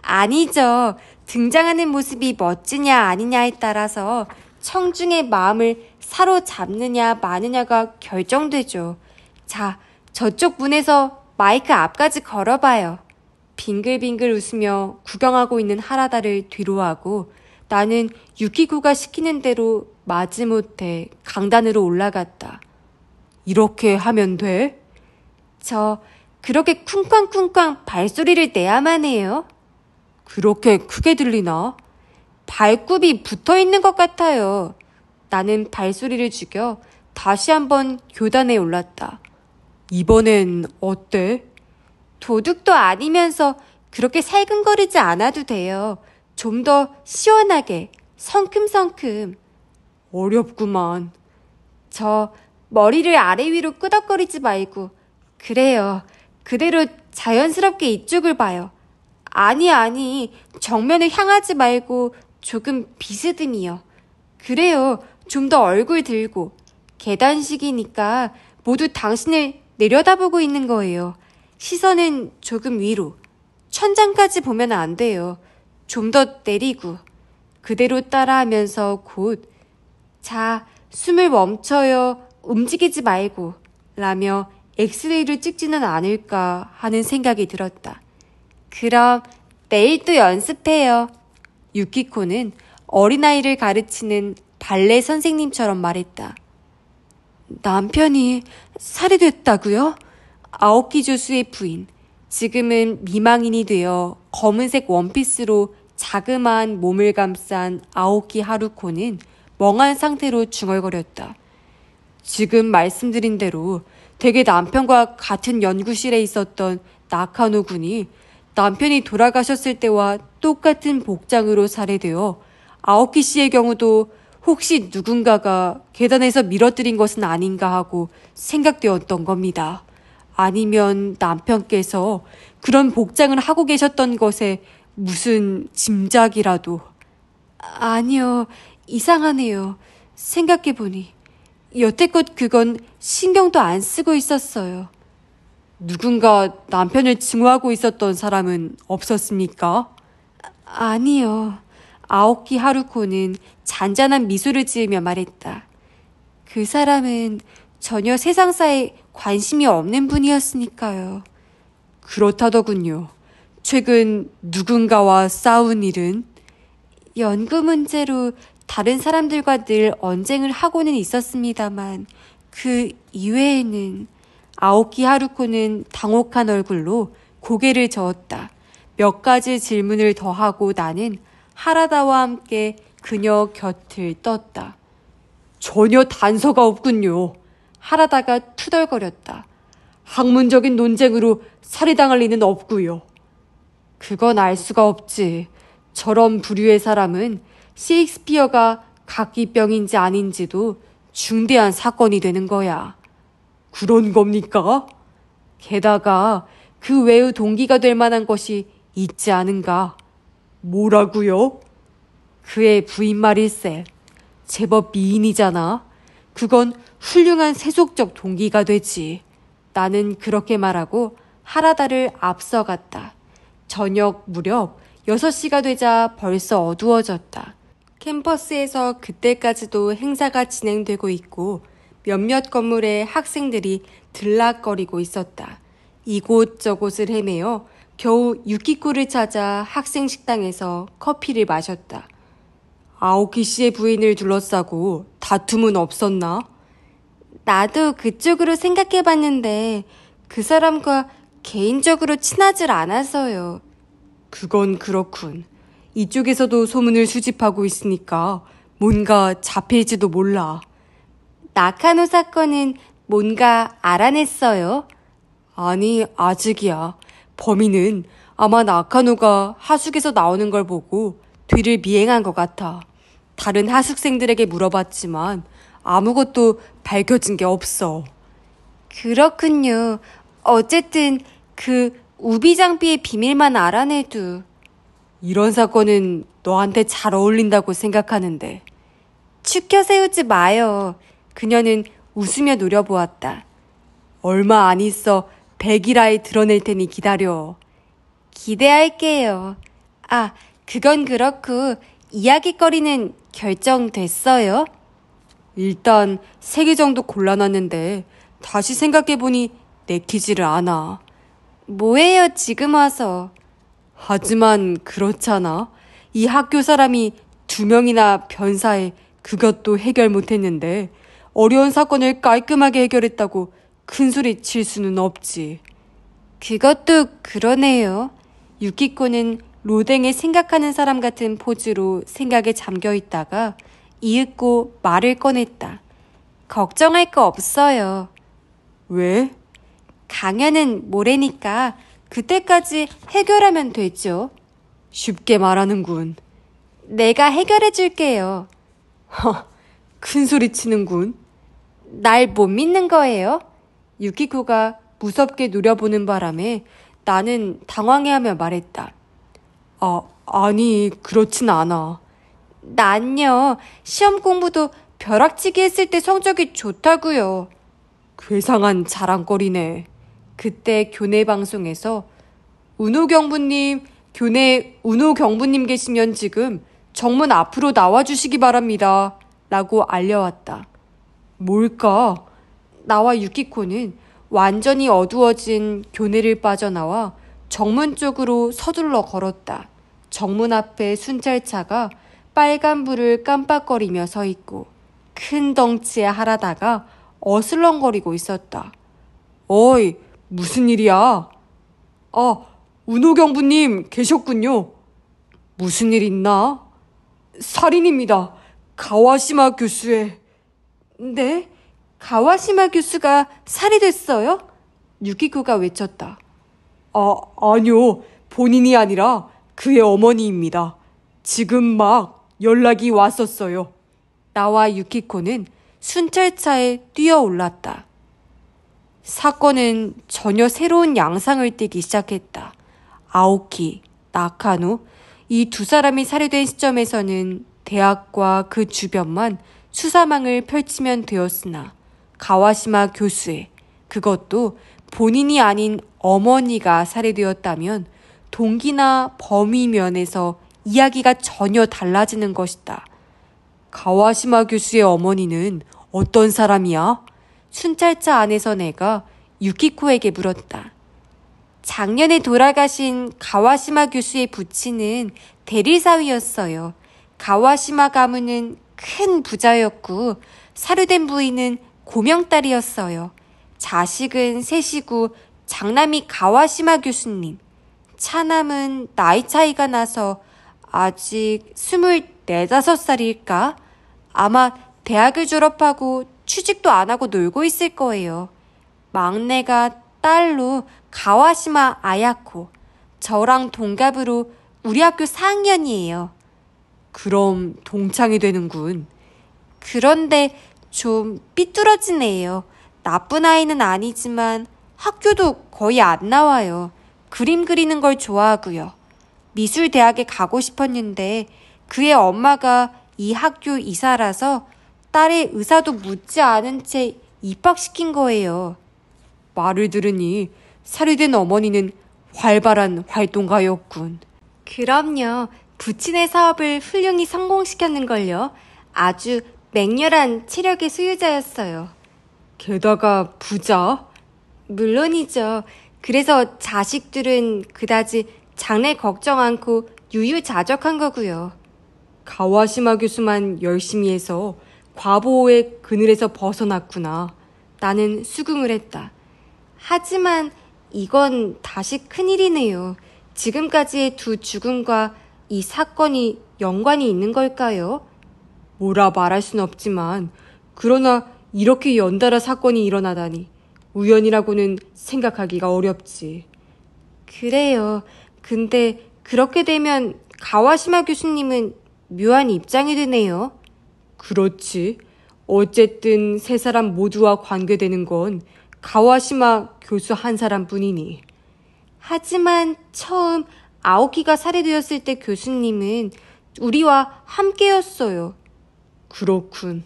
아니죠. 등장하는 모습이 멋지냐 아니냐에 따라서 청중의 마음을 사로잡느냐 마느냐가 결정되죠. 자, 저쪽 문에서 마이크 앞까지 걸어봐요. 빙글빙글 웃으며 구경하고 있는 하라다를 뒤로하고 나는 유키코가 시키는 대로 마지못해 강단으로 올라갔다. 이렇게 하면 돼? 그렇게 쿵쾅쿵쾅 발소리를 내야만 해요. 그렇게 크게 들리나? 발굽이 붙어있는 것 같아요. 나는 발소리를 죽여 다시 한번 교단에 올랐다. 이번엔 어때? 도둑도 아니면서 그렇게 살금거리지 않아도 돼요. 좀 더 시원하게, 성큼성큼. 어렵구만. 머리를 아래 위로 끄덕거리지 말고. 그래요. 그대로 자연스럽게 이쪽을 봐요. 아니, 정면을 향하지 말고 조금 비스듬히요. 그래요. 좀 더 얼굴 들고. 계단식이니까 모두 당신을 내려다보고 있는 거예요. 시선은 조금 위로. 천장까지 보면 안 돼요. 좀 더 내리고. 그대로 따라하면서 곧 자, 숨을 멈춰요. 움직이지 말고. 라며 엑스레이를 찍지는 않을까 하는 생각이 들었다. 그럼 내일 또 연습해요. 유키코는 어린아이를 가르치는 발레 선생님처럼 말했다. 남편이 살해됐다고요? 아오키 조수의 부인. 지금은 미망인이 되어 검은색 원피스로 자그마한 몸을 감싼 아오키 하루코는 멍한 상태로 중얼거렸다. 지금 말씀드린 대로 댁의 남편과 같은 연구실에 있었던 나카노 군이 남편이 돌아가셨을 때와 똑같은 복장으로 살해되어 아오키 씨의 경우도 혹시 누군가가 계단에서 밀어뜨린 것은 아닌가 하고 생각되었던 겁니다. 아니면 남편께서 그런 복장을 하고 계셨던 것에 무슨 짐작이라도. 아니요, 이상하네요. 생각해보니 여태껏 그건 신경도 안 쓰고 있었어요. 누군가 남편을 증오하고 있었던 사람은 없었습니까? 아니요. 아오키 하루코는 잔잔한 미소를 지으며 말했다. 그 사람은 전혀 세상사에 관심이 없는 분이었으니까요. 그렇다더군요. 최근 누군가와 싸운 일은? 연구 문제로 다른 사람들과 늘 언쟁을 하고는 있었습니다만 그 이외에는. 아오키 하루코는 당혹한 얼굴로 고개를 저었다. 몇 가지 질문을 더하고 나는 하라다와 함께 그녀 곁을 떴다. 전혀 단서가 없군요. 하라다가 투덜거렸다. 학문적인 논쟁으로 살해당할 리는 없고요. 그건 알 수가 없지. 저런 부류의 사람은 셰익스피어가 각기병인지 아닌지도 중대한 사건이 되는 거야. 그런 겁니까? 게다가 그 외의 동기가 될 만한 것이 있지 않은가? 뭐라고요? 그의 부인 말일세. 제법 미인이잖아. 그건 훌륭한 세속적 동기가 되지. 나는 그렇게 말하고 하라다를 앞서갔다. 저녁 무렵 6시가 되자 벌써 어두워졌다. 캠퍼스에서 그때까지도 행사가 진행되고 있고 몇몇 건물에 학생들이 들락거리고 있었다. 이곳저곳을 헤매어 겨우 유키코를 찾아 학생 식당에서 커피를 마셨다. 아오키 씨의 부인을 둘러싸고 다툼은 없었나? 나도 그쪽으로 생각해봤는데 그 사람과 개인적으로 친하질 않아서요. 그건 그렇군. 이쪽에서도 소문을 수집하고 있으니까 뭔가 잡힐지도 몰라. 나카노 사건은 뭔가 알아냈어요? 아니, 아직이야. 범인은 아마 나카노가 하숙에서 나오는 걸 보고 뒤를 미행한 것 같아. 다른 하숙생들에게 물어봤지만 아무것도 밝혀진 게 없어. 그렇군요. 어쨌든 그 우비장비의 비밀만 알아내도. 이런 사건은 너한테 잘 어울린다고 생각하는데. 추켜 세우지 마요. 그녀는 웃으며 노려보았다. 얼마 안 있어 100일아에 드러낼 테니 기다려. 기대할게요. 아, 그건 그렇고 이야깃거리는 결정됐어요? 일단 3개 정도 골라놨는데 다시 생각해보니 내키지를 않아. 뭐예요 지금 와서. 하지만 그렇잖아. 이 학교 사람이 2명이나 변사해 그것도 해결 못했는데 어려운 사건을 깔끔하게 해결했다고 큰소리 칠 수는 없지. 그것도 그러네요. 유키코는 로댕을 생각하는 사람 같은 포즈로 생각에 잠겨 있다가 이윽고 말을 꺼냈다. 걱정할 거 없어요. 왜? 강연은 모레니까 그때까지 해결하면 되죠. 쉽게 말하는군. 내가 해결해 줄게요. 큰 소리 치는군. 날 못 믿는 거예요? 유키코가 무섭게 노려보는 바람에 나는 당황해하며 말했다. 아니, 그렇진 않아. 난요, 시험 공부도 벼락치기 했을 때 성적이 좋다고요. 괴상한 자랑거리네. 그때 교내 방송에서 운호 경부님 계시면 지금 정문 앞으로 나와주시기 바랍니다. 라고 알려왔다. 뭘까? 나와 유키코는 완전히 어두워진 교내를 빠져나와 정문 쪽으로 서둘러 걸었다. 정문 앞에 순찰차가 빨간 불을 깜빡거리며 서 있고 큰 덩치의 하라다가 어슬렁거리고 있었다. 어이, 무슨 일이야? 운호 경부님 계셨군요. 무슨 일 있나? 살인입니다. 가와시마 교수의. 네? 가와시마 교수가 살해됐어요? 유키코가 외쳤다. 아니요. 본인이 아니라 그의 어머니입니다. 지금 막 연락이 왔었어요. 나와 유키코는 순찰차에 뛰어올랐다. 사건은 전혀 새로운 양상을 띠기 시작했다. 아오키, 나카노, 이 2사람이 살해된 시점에서는 대학과 그 주변만 수사망을 펼치면 되었으나 가와시마 교수의, 그것도 본인이 아닌 어머니가 살해되었다면 동기나 범위 면에서 이야기가 전혀 달라지는 것이다. 가와시마 교수의 어머니는 어떤 사람이야? 순찰차 안에서 내가 유키코에게 물었다. 작년에 돌아가신 가와시마 교수의 부친은 대리사위였어요. 가와시마 가문은 큰 부자였고 살해된 부인은 고명딸이었어요. 자식은 셋이고 장남이 가와시마 교수님. 차남은 나이 차이가 나서 아직 24~5살일까? 아마 대학을 졸업하고 취직도 안 하고 놀고 있을 거예요. 막내가 딸로 가와시마 아야코. 저랑 동갑으로 우리 학교 4학년이에요. 그럼 동창이 되는군. 그런데 좀 삐뚤어진 애예요. 나쁜 아이는 아니지만 학교도 거의 안 나와요. 그림 그리는 걸 좋아하고요. 미술대학에 가고 싶었는데 그의 엄마가 이 학교 이사라서 딸의 의사도 묻지 않은 채 입학시킨 거예요. 말을 들으니 살해된 어머니는 활발한 활동가였군. 그럼요. 부친의 사업을 훌륭히 성공시켰는걸요. 아주 맹렬한 체력의 소유자였어요. 게다가 부자? 물론이죠. 그래서 자식들은 그다지 장래 걱정 않고 유유자적한 거고요. 가와시마 교수만 열심히 해서 과보호의 그늘에서 벗어났구나. 나는 수긍을 했다. 하지만 이건 다시 큰일이네요. 지금까지의 두 죽음과 이 사건이 연관이 있는 걸까요? 뭐라 말할 순 없지만 그러나 이렇게 연달아 사건이 일어나다니 우연이라고는 생각하기가 어렵지. 그래요. 근데 그렇게 되면 가와시마 교수님은 묘한 입장이 되네요. 그렇지. 어쨌든 세 사람 모두와 관계되는 건 가와시마 교수 한 사람뿐이니. 하지만 처음 아오키가 살해되었을 때 교수님은 우리와 함께였어요. 그렇군.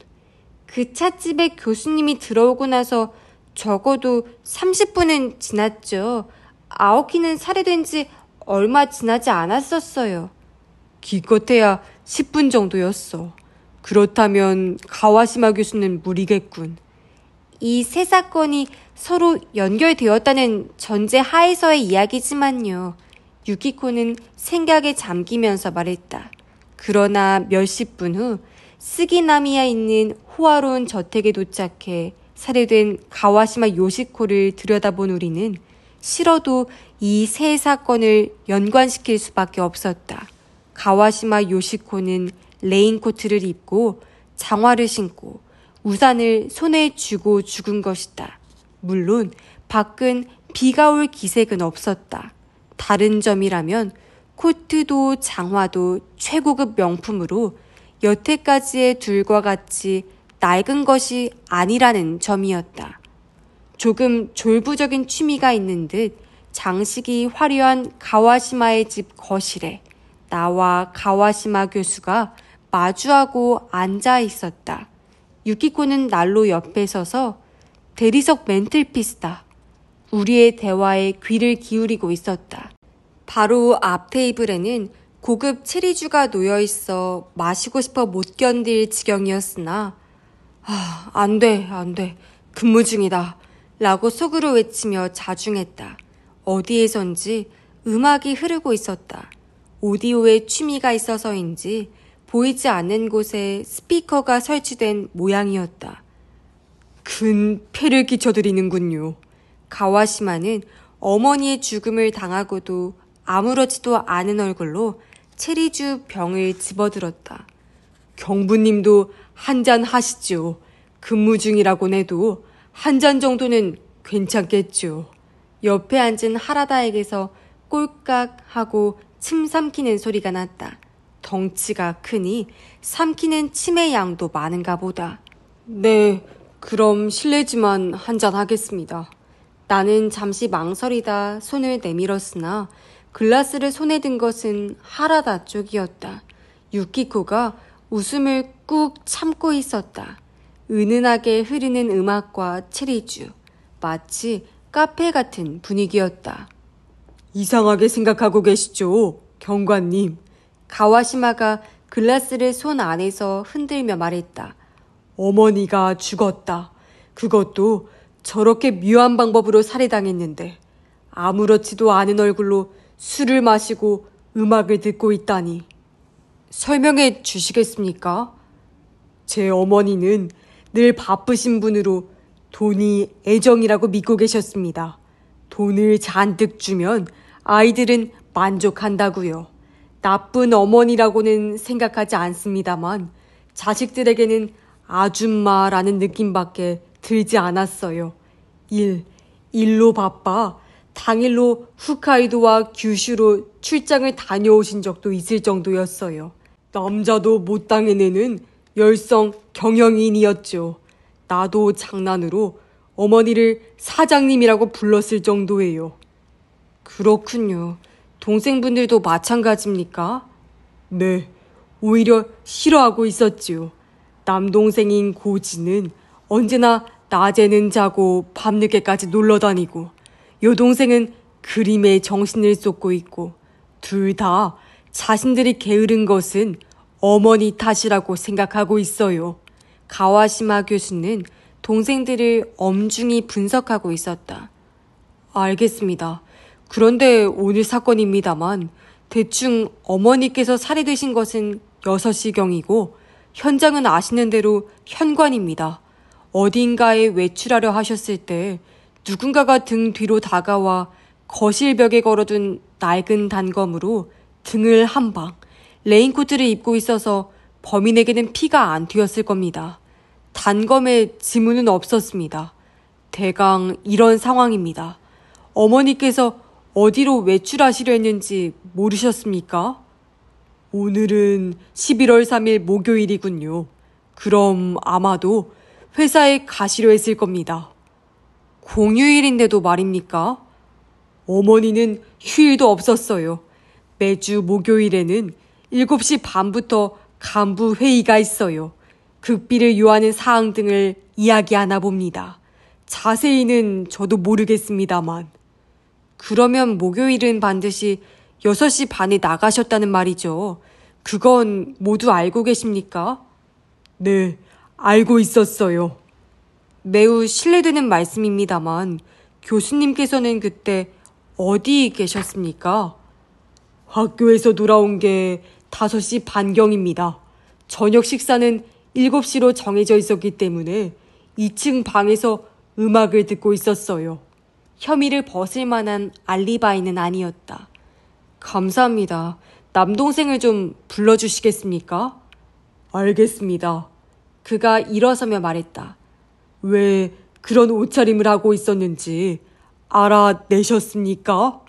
그 찻집에 교수님이 들어오고 나서 적어도 30분은 지났죠. 아오키는 살해된 지 얼마 지나지 않았었어요. 기껏해야 10분 정도였어. 그렇다면 가와시마 교수는 무리겠군. 이 세 사건이 서로 연결되었다는 전제 하에서의 이야기지만요. 유키코는 생각에 잠기면서 말했다. 그러나 몇십 분 후 스기나미에 있는 호화로운 저택에 도착해 살해된 가와시마 요시코를 들여다본 우리는 싫어도 이 세 사건을 연관시킬 수밖에 없었다. 가와시마 요시코는 레인코트를 입고 장화를 신고 우산을 손에 쥐고 죽은 것이다. 물론 밖은 비가 올 기색은 없었다. 다른 점이라면 코트도 장화도 최고급 명품으로 여태까지의 둘과 같이 낡은 것이 아니라는 점이었다. 조금 졸부적인 취미가 있는 듯 장식이 화려한 가와시마의 집 거실에 나와 가와시마 교수가 마주하고 앉아 있었다. 유키코는 난로 옆에 서서 대리석 맨틀피스다. 우리의 대화에 귀를 기울이고 있었다. 바로 앞 테이블에는 고급 체리주가 놓여있어 마시고 싶어 못 견딜 지경이었으나 안 돼. 근무 중이다. 라고 속으로 외치며 자중했다. 어디에선지 음악이 흐르고 있었다. 오디오에 취미가 있어서인지 보이지 않는 곳에 스피커가 설치된 모양이었다. 큰 폐를 끼쳐드리는군요. 가와시마는 어머니의 죽음을 당하고도 아무렇지도 않은 얼굴로 체리주 병을 집어들었다. 경부님도 한잔 하시죠. 근무 중이라곤 해도 한 잔 정도는 괜찮겠죠. 옆에 앉은 하라다에게서 꼴깍 하고 침 삼키는 소리가 났다. 덩치가 크니 삼키는 침의 양도 많은가 보다. 네, 그럼 실례지만 한잔 하겠습니다. 나는 잠시 망설이다 손을 내밀었으나 글라스를 손에 든 것은 하라다 쪽이었다. 유키코가 웃음을 꾹 참고 있었다. 은은하게 흐르는 음악과 체리주, 마치 카페 같은 분위기였다. 이상하게 생각하고 계시죠, 경관님. 가와시마가 글라스를 손 안에서 흔들며 말했다. 어머니가 죽었다. 그것도 저렇게 묘한 방법으로 살해당했는데 아무렇지도 않은 얼굴로 술을 마시고 음악을 듣고 있다니. 설명해 주시겠습니까? 제 어머니는 늘 바쁘신 분으로 돈이 애정이라고 믿고 계셨습니다. 돈을 잔뜩 주면 아이들은 만족한다고요. 나쁜 어머니라고는 생각하지 않습니다만 자식들에게는 아줌마라는 느낌밖에 들지 않았어요. 일로 바빠 당일로 홋카이도와 규슈로 출장을 다녀오신 적도 있을 정도였어요. 남자도 못 당해내는 열성 경영인이었죠. 나도 장난으로 어머니를 사장님이라고 불렀을 정도예요. 그렇군요. 동생분들도 마찬가지입니까? 네, 오히려 싫어하고 있었지요. 남동생인 고지는 언제나 낮에는 자고 밤늦게까지 놀러다니고 여동생은 그림에 정신을 쏟고 있고 둘 다 자신들이 게으른 것은 어머니 탓이라고 생각하고 있어요. 가와시마 교수는 동생들을 엄중히 분석하고 있었다. 알겠습니다. 그런데 오늘 사건입니다만 대충 어머니께서 살해되신 것은 6시경이고 현장은 아시는 대로 현관입니다. 어딘가에 외출하려 하셨을 때 누군가가 등 뒤로 다가와 거실벽에 걸어둔 낡은 단검으로 등을 한 방, 레인코트를 입고 있어서 범인에게는 피가 안 튀었을 겁니다. 단검에 지문은 없었습니다. 대강 이런 상황입니다. 어머니께서 어디로 외출하시려 했는지 모르셨습니까? 오늘은 11월 3일 목요일이군요. 그럼 아마도 회사에 가시려 했을 겁니다. 공휴일인데도 말입니까? 어머니는 휴일도 없었어요. 매주 목요일에는 7시 반부터 간부 회의가 있어요. 극비를 요하는 사항 등을 이야기하나 봅니다. 자세히는 저도 모르겠습니다만. 그러면 목요일은 반드시 6시 반에 나가셨다는 말이죠. 그건 모두 알고 계십니까? 네, 알고 있었어요. 매우 신뢰되는 말씀입니다만 교수님께서는 그때 어디 계셨습니까? 학교에서 돌아온 게 5시 반경입니다. 저녁 식사는 7시로 정해져 있었기 때문에 2층 방에서 음악을 듣고 있었어요. 혐의를 벗을 만한 알리바이는 아니었다. 감사합니다. 남동생을 좀 불러주시겠습니까? 알겠습니다. 그가 일어서며 말했다. 왜 그런 옷차림을 하고 있었는지 알아내셨습니까?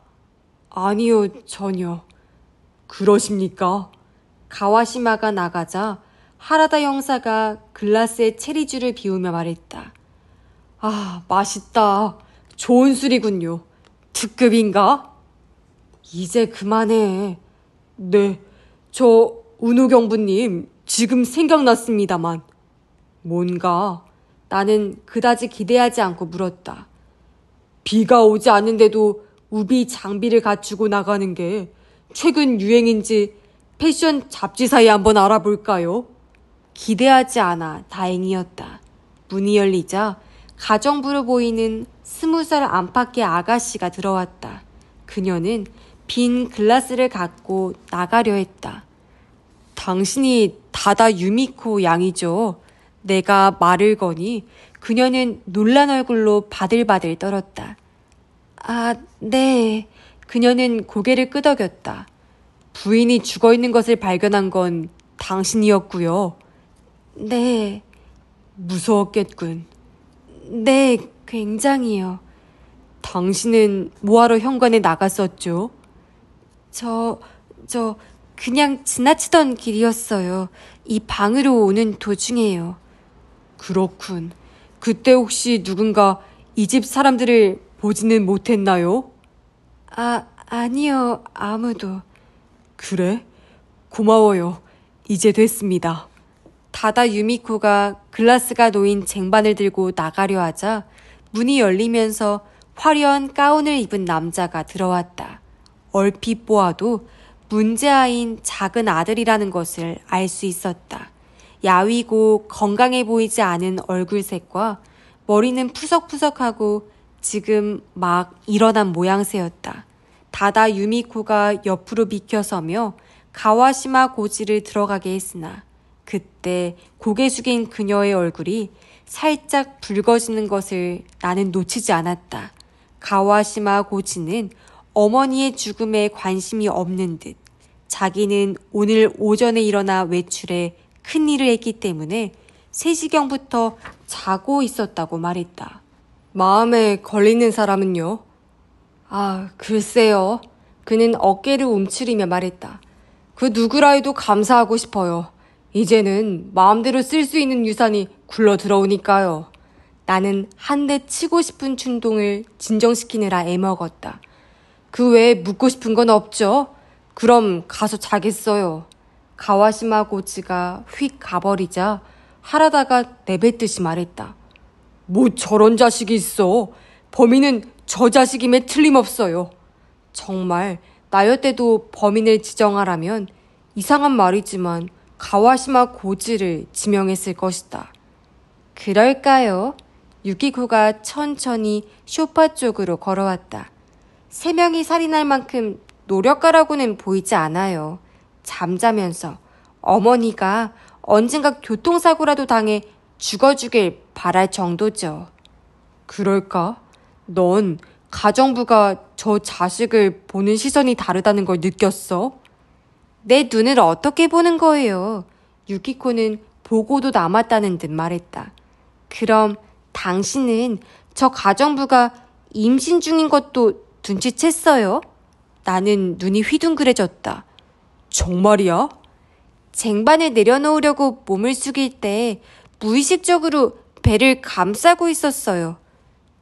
아니요, 전혀. 그러십니까? 가와시마가 나가자 하라다 형사가 글라스에 체리주를 비우며 말했다. 아, 맛있다. 좋은 술이군요. 특급인가? 이제 그만해. 네, 저 은우 경부님 지금 생각났습니다만. 뭔가? 나는 그다지 기대하지 않고 물었다. 비가 오지 않는데도 우비 장비를 갖추고 나가는 게 최근 유행인지 패션 잡지사에 한번 알아볼까요? 기대하지 않아 다행이었다. 문이 열리자 가정부로 보이는 20살 안팎의 아가씨가 들어왔다. 그녀는 빈 글라스를 갖고 나가려 했다. 당신이 다다 유미코 양이죠? 내가 말을 거니 그녀는 놀란 얼굴로 바들바들 떨었다. 아, 네. 그녀는 고개를 끄덕였다. 부인이 죽어있는 것을 발견한 건 당신이었고요. 네. 무서웠겠군. 네, 굉장히요. 당신은 뭐하러 현관에 나갔었죠? 그냥 지나치던 길이었어요. 이 방으로 오는 도중에요. 그렇군. 그때 혹시 누군가 이 집 사람들을 보지는 못했나요? 아니요. 아무도. 그래? 고마워요. 이제 됐습니다. 다다 유미코가 글라스가 놓인 쟁반을 들고 나가려 하자 문이 열리면서 화려한 가운을 입은 남자가 들어왔다. 얼핏 보아도 문제아인 작은 아들이라는 것을 알 수 있었다. 야위고 건강해 보이지 않은 얼굴색과 머리는 푸석푸석하고 지금 막 일어난 모양새였다. 다다 유미코가 옆으로 비켜서며 가와시마 고지를 들어가게 했으나 그때 고개 숙인 그녀의 얼굴이 살짝 붉어지는 것을 나는 놓치지 않았다. 가와시마 고지는 어머니의 죽음에 관심이 없는 듯 자기는 오늘 오전에 일어나 외출해 큰일을 했기 때문에 3시경부터 자고 있었다고 말했다. 마음에 걸리는 사람은요? 글쎄요. 그는 어깨를 움츠리며 말했다. 그 누구라 해도 감사하고 싶어요. 이제는 마음대로 쓸 수 있는 유산이 굴러 들어오니까요. 나는 한 대 치고 싶은 충동을 진정시키느라 애먹었다. 그 외에 묻고 싶은 건 없죠? 그럼 가서 자겠어요. 가와시마 고지가 휙 가버리자 하라다가 내뱉듯이 말했다. 뭐 저런 자식이 있어. 범인은 저 자식임에 틀림없어요. 정말 나였대도 범인을 지정하라면 이상한 말이지만 가와시마 고지를 지명했을 것이다. 그럴까요? 유키코가 천천히 소파 쪽으로 걸어왔다. 3명이 살인할 만큼 노력가라고는 보이지 않아요. 잠자면서 어머니가 언젠가 교통사고라도 당해 죽어주길 바랄 정도죠. 그럴까? 넌 가정부가 저 자식을 보는 시선이 다르다는 걸 느꼈어? 내 눈을 어떻게 보는 거예요? 유키코는 보고도 남았다는 듯 말했다. 그럼 당신은 저 가정부가 임신 중인 것도 눈치챘어요? 나는 눈이 휘둥그레졌다. 정말이야? 쟁반을 내려놓으려고 몸을 숙일 때 무의식적으로 배를 감싸고 있었어요.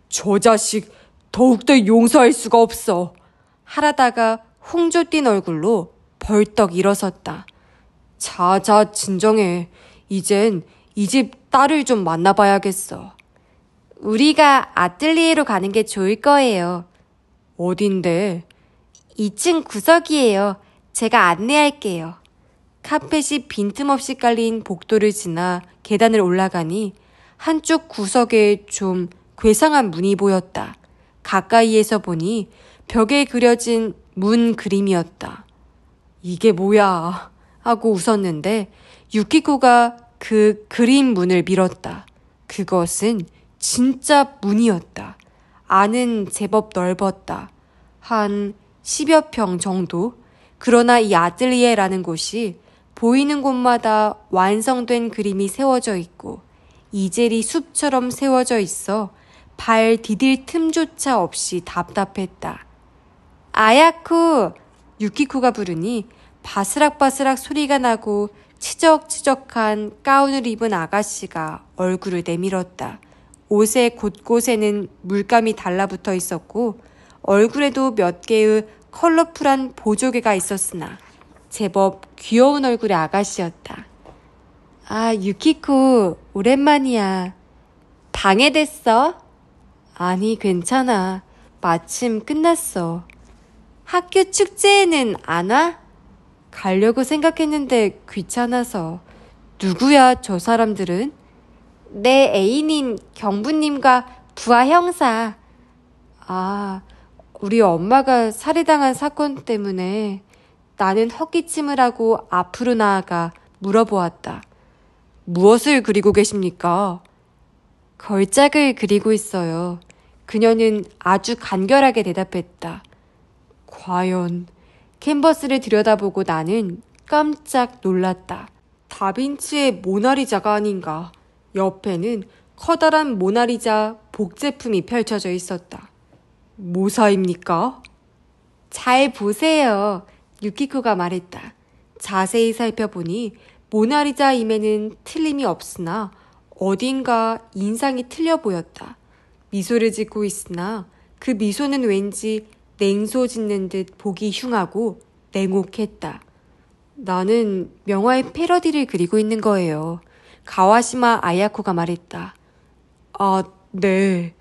저 자식 더욱더 용서할 수가 없어. 하라다가 홍조 띈 얼굴로 벌떡 일어섰다. 자자 진정해. 이젠 이 집 딸을 좀 만나봐야겠어. 우리가 아틀리에로 가는 게 좋을 거예요. 어딘데? 2층 구석이에요. 제가 안내할게요. 카펫이 빈틈없이 깔린 복도를 지나 계단을 올라가니 한쪽 구석에 좀 괴상한 문이 보였다. 가까이에서 보니 벽에 그려진 문 그림이었다. 이게 뭐야 하고 웃었는데 유키코가 그 그림 문을 밀었다. 그것은 진짜 문이었다. 안은 제법 넓었다. 한 10여 평 정도? 그러나 이 아틀리에라는 곳이 보이는 곳마다 완성된 그림이 세워져 있고 이젤이 숲처럼 세워져 있어 발 디딜 틈조차 없이 답답했다. 아야쿠! 유키코가 부르니 바스락바스락 소리가 나고 치적치적한 가운을 입은 아가씨가 얼굴을 내밀었다. 옷의 곳곳에는 물감이 달라붙어 있었고 얼굴에도 몇 개의 컬러풀한 보조개가 있었으나 제법 귀여운 얼굴의 아가씨였다. 아, 유키코, 오랜만이야. 방해됐어? 아니, 괜찮아. 마침 끝났어. 학교 축제에는 안 와? 가려고 생각했는데 귀찮아서. 누구야, 저 사람들은? 내 애인인 경부님과 부하 형사. 아, 우리 엄마가 살해당한 사건 때문에 나는 헛기침을 하고 앞으로 나아가 물어보았다. 무엇을 그리고 계십니까? 걸작을 그리고 있어요. 그녀는 아주 간결하게 대답했다. 과연 캔버스를 들여다보고 나는 깜짝 놀랐다. 다빈치의 모나리자가 아닌가. 옆에는 커다란 모나리자 복제품이 펼쳐져 있었다. 모사입니까? 잘 보세요. 유키코가 말했다. 자세히 살펴보니 모나리자임에는 틀림이 없으나 어딘가 인상이 틀려 보였다. 미소를 짓고 있으나 그 미소는 왠지 냉소 짓는 듯 보기 흉하고 냉혹했다. 나는 명화의 패러디를 그리고 있는 거예요. 가와시마 아야코가 말했다. 아, 네.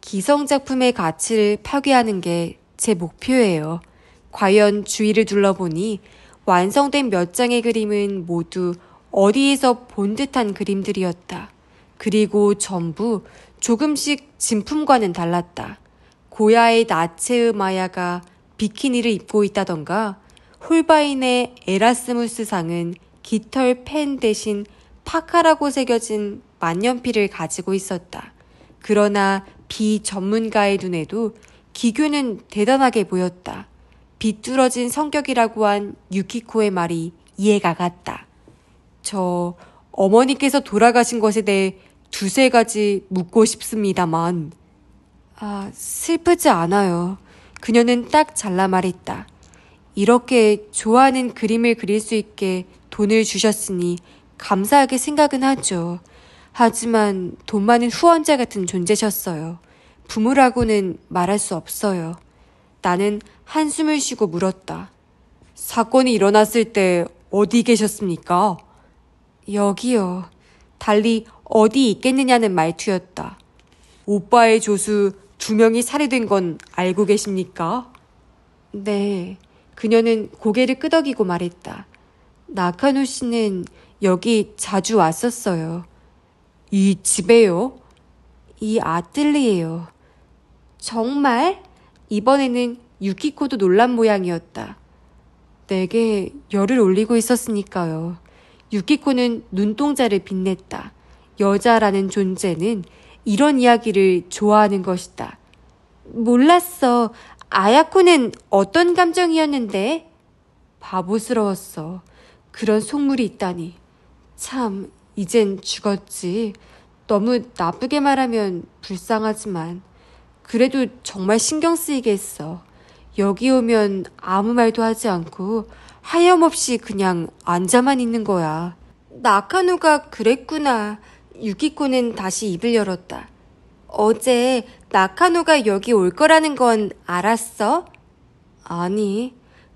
기성작품의 가치를 파괴하는 게 제 목표예요. 과연 주위를 둘러보니 완성된 몇 장의 그림은 모두 어디에서 본 듯한 그림들이었다. 그리고 전부 조금씩 진품과는 달랐다. 고야의 나체의 마야가 비키니를 입고 있다던가 홀바인의 에라스무스 상은 깃털 펜 대신 파카라고 새겨진 만년필을 가지고 있었다. 그러나 비전문가의 눈에도 기교는 대단하게 보였다. 비뚤어진 성격이라고 한 유키코의 말이 이해가 갔다. 저 어머니께서 돌아가신 것에 대해 두세 가지 묻고 싶습니다만. 아, 슬프지 않아요. 그녀는 딱 잘라 말했다. 이렇게 좋아하는 그림을 그릴 수 있게 돈을 주셨으니 감사하게 생각은 하죠. 하지만 돈 많은 후원자 같은 존재셨어요. 부모라고는 말할 수 없어요. 나는 한숨을 쉬고 물었다. 사건이 일어났을 때 어디 계셨습니까? 여기요. 달리 어디 있겠느냐는 말투였다. 오빠의 조수 2명이 살해된 건 알고 계십니까? 네. 그녀는 고개를 끄덕이고 말했다. 나카노 씨는 여기 자주 왔었어요. 이 집에요? 이 아틀리에요. 정말? 이번에는 유키코도 놀란 모양이었다. 내게 열을 올리고 있었으니까요. 유키코는 눈동자를 빛냈다. 여자라는 존재는 이런 이야기를 좋아하는 것이다. 몰랐어. 아야코는 어떤 감정이었는데? 바보스러웠어. 그런 속물이 있다니. 참, 이젠 죽었지. 너무 나쁘게 말하면 불쌍하지만 그래도 정말 신경 쓰이게 했어. 여기 오면 아무 말도 하지 않고 하염없이 그냥 앉아만 있는 거야. 나카노가 그랬구나. 유키코는 다시 입을 열었다. 어제 나카노가 여기 올 거라는 건 알았어? 아니,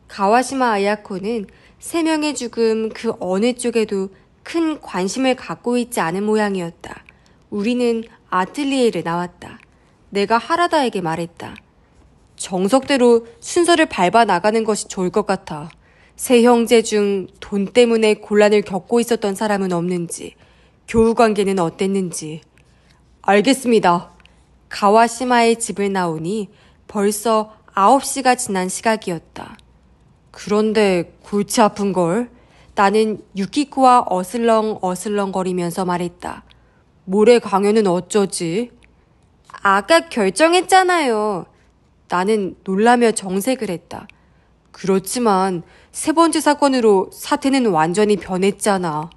가와시마 아야코는 세 명의 죽음 그 어느 쪽에도 큰 관심을 갖고 있지 않은 모양이었다. 우리는 아틀리에를 나왔다. 내가 하라다에게 말했다. 정석대로 순서를 밟아 나가는 것이 좋을 것 같아. 세 형제 중 돈 때문에 곤란을 겪고 있었던 사람은 없는지, 교우 관계는 어땠는지. 알겠습니다. 가와시마의 집을 나오니 벌써 9시가 지난 시각이었다. 그런데 골치 아픈걸? 나는 유키코와 어슬렁어슬렁거리면서 말했다. 모레 강연은 어쩌지? 아까 결정했잖아요. 나는 놀라며 정색을 했다. 그렇지만 세 번째 사건으로 사태는 완전히 변했잖아.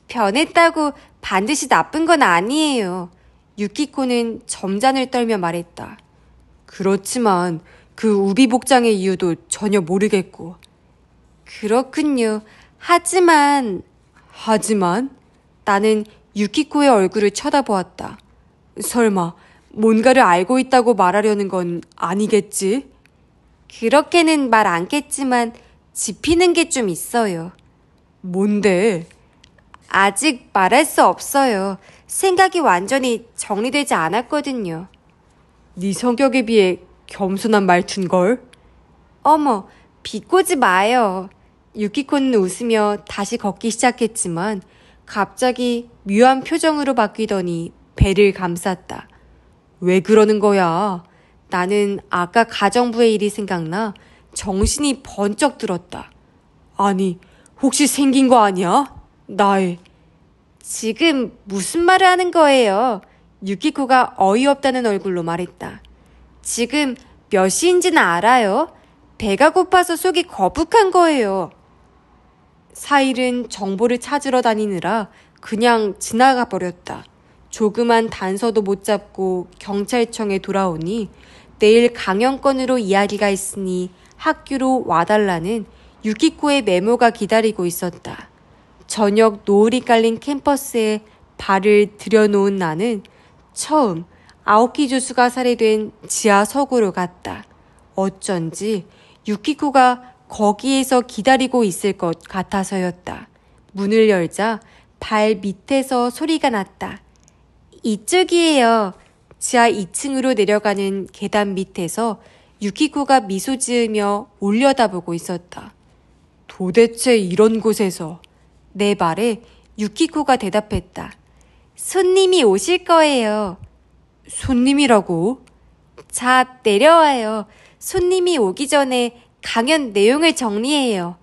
변했다고 반드시 나쁜 건 아니에요. 유키코는 점잔을 떨며 말했다. 그렇지만 그 우비복장의 이유도 전혀 모르겠고. 그렇군요. 하지만 나는 유키코의 얼굴을 쳐다보았다. 설마 뭔가를 알고 있다고 말하려는 건 아니겠지? 그렇게는 말 않겠지만 짚히는 게 좀 있어요. 뭔데? 아직 말할 수 없어요. 생각이 완전히 정리되지 않았거든요. 네 성격에 비해 겸손한 말투인걸? 어머, 비꼬지 마요. 유키코는 웃으며 다시 걷기 시작했지만 갑자기 묘한 표정으로 바뀌더니 배를 감쌌다. 왜 그러는 거야? 나는 아까 가정부의 일이 생각나 정신이 번쩍 들었다. 아니, 혹시 생긴 거 아니야? 나의. 지금 무슨 말을 하는 거예요? 유키코가 어이없다는 얼굴로 말했다. 지금 몇 시인지는 알아요? 배가 고파서 속이 거북한 거예요. 사일은 정보를 찾으러 다니느라 그냥 지나가 버렸다. 조그만 단서도 못 잡고 경찰청에 돌아오니 내일 강연권으로 이야기가 있으니 학교로 와달라는 유키코의 메모가 기다리고 있었다. 저녁 노을이 깔린 캠퍼스에 발을 들여놓은 나는 처음 아오키 조수가 살해된 지하 서구로 갔다. 어쩐지 유키코가 거기에서 기다리고 있을 것 같아서였다. 문을 열자 발 밑에서 소리가 났다. 이쪽이에요. 지하 2층으로 내려가는 계단 밑에서 유키코가 미소 지으며 올려다보고 있었다. 도대체 이런 곳에서. 내 말에 유키코가 대답했다. 손님이 오실 거예요. 손님이라고? 자, 내려와요. 손님이 오기 전에 강연 내용을 정리해요.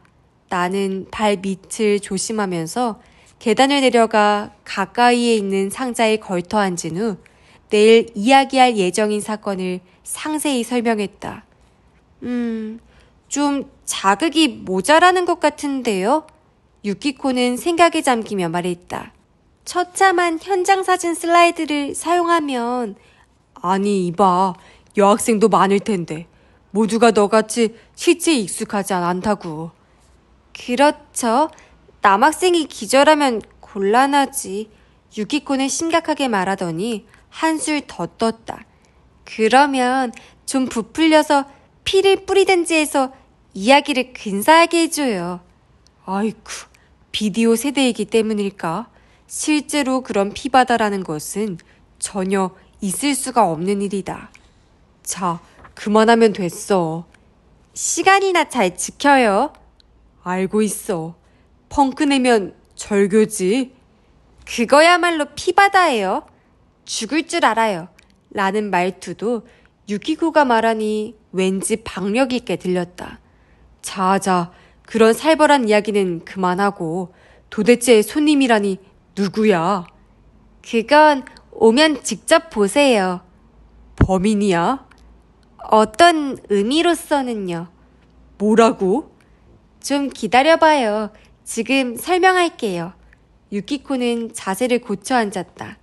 나는 발 밑을 조심하면서 계단을 내려가 가까이에 있는 상자에 걸터 앉은 후 내일 이야기할 예정인 사건을 상세히 설명했다. 좀 자극이 모자라는 것 같은데요? 유키코는 생각에 잠기며 말했다. 처참한 현장 사진 슬라이드를 사용하면 아니 이봐 여학생도 많을 텐데 모두가 너같이 실체에 익숙하지 않다고. 그렇죠. 남학생이 기절하면 곤란하지. 유키코는 심각하게 말하더니 한술 더 떴다. 그러면 좀 부풀려서 피를 뿌리든지 해서 이야기를 근사하게 해줘요. 아이쿠, 비디오 세대이기 때문일까? 실제로 그런 피바다라는 것은 전혀 있을 수가 없는 일이다. 자, 그만하면 됐어. 시간이나 잘 지켜요. 알고 있어. 펑크 내면 절교지. 그거야말로 피바다예요. 죽을 줄 알아요. 라는 말투도 유키코가 말하니 왠지 박력 있게 들렸다. 자자, 그런 살벌한 이야기는 그만하고 도대체 손님이라니 누구야? 그건 오면 직접 보세요. 범인이야? 어떤 의미로서는요. 뭐라고? 좀 기다려봐요. 지금 설명할게요. 유키코는 자세를 고쳐 앉았다.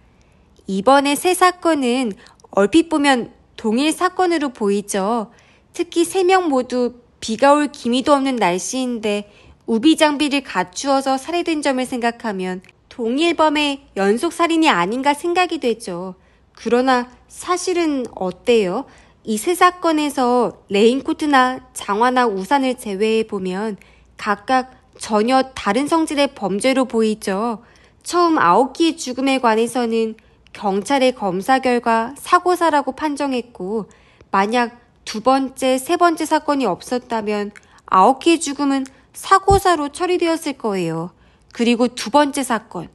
이번에 세 사건은 얼핏 보면 동일 사건으로 보이죠. 특히 3명 모두 비가 올 기미도 없는 날씨인데 우비 장비를 갖추어서 살해된 점을 생각하면 동일범의 연속살인이 아닌가 생각이 되죠. 그러나 사실은 어때요? 이 세 사건에서 레인코트나 장화나 우산을 제외해보면 각각 전혀 다른 성질의 범죄로 보이죠. 처음 아오키의 죽음에 관해서는 경찰의 검사 결과 사고사라고 판정했고 만약 두 번째, 세 번째 사건이 없었다면 아오키의 죽음은 사고사로 처리되었을 거예요. 그리고 두 번째 사건,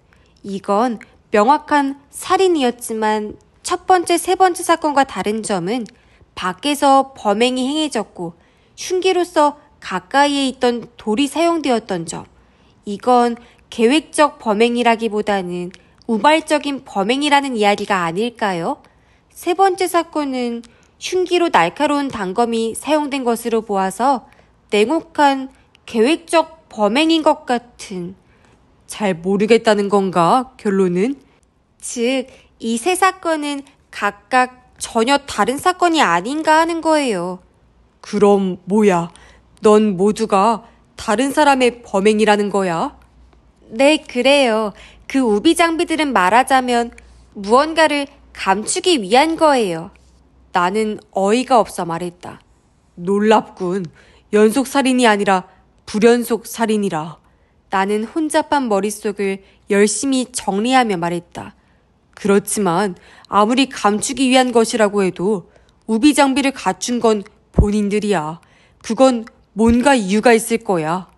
이건 명확한 살인이었지만 첫 번째, 세 번째 사건과 다른 점은 밖에서 범행이 행해졌고 흉기로서 가까이에 있던 돌이 사용되었던 점. 이건 계획적 범행이라기보다는 우발적인 범행이라는 이야기가 아닐까요? 세 번째 사건은 흉기로 날카로운 단검이 사용된 것으로 보아서 냉혹한 계획적 범행인 것 같은. 잘 모르겠다는 건가, 결론은? 즉, 이 세 사건은 각각 전혀 다른 사건이 아닌가 하는 거예요. 그럼 뭐야? 넌 모두가 다른 사람의 범행이라는 거야? 네, 그래요. 그 우비 장비들은 말하자면 무언가를 감추기 위한 거예요. 나는 어이가 없어 말했다. 놀랍군. 연속살인이 아니라 불연속 살인이라. 나는 혼잡한 머릿속을 열심히 정리하며 말했다. 그렇지만 아무리 감추기 위한 것이라고 해도 우비 장비를 갖춘 건 본인들이야. 그건 뭔가 이유가 있을 거야.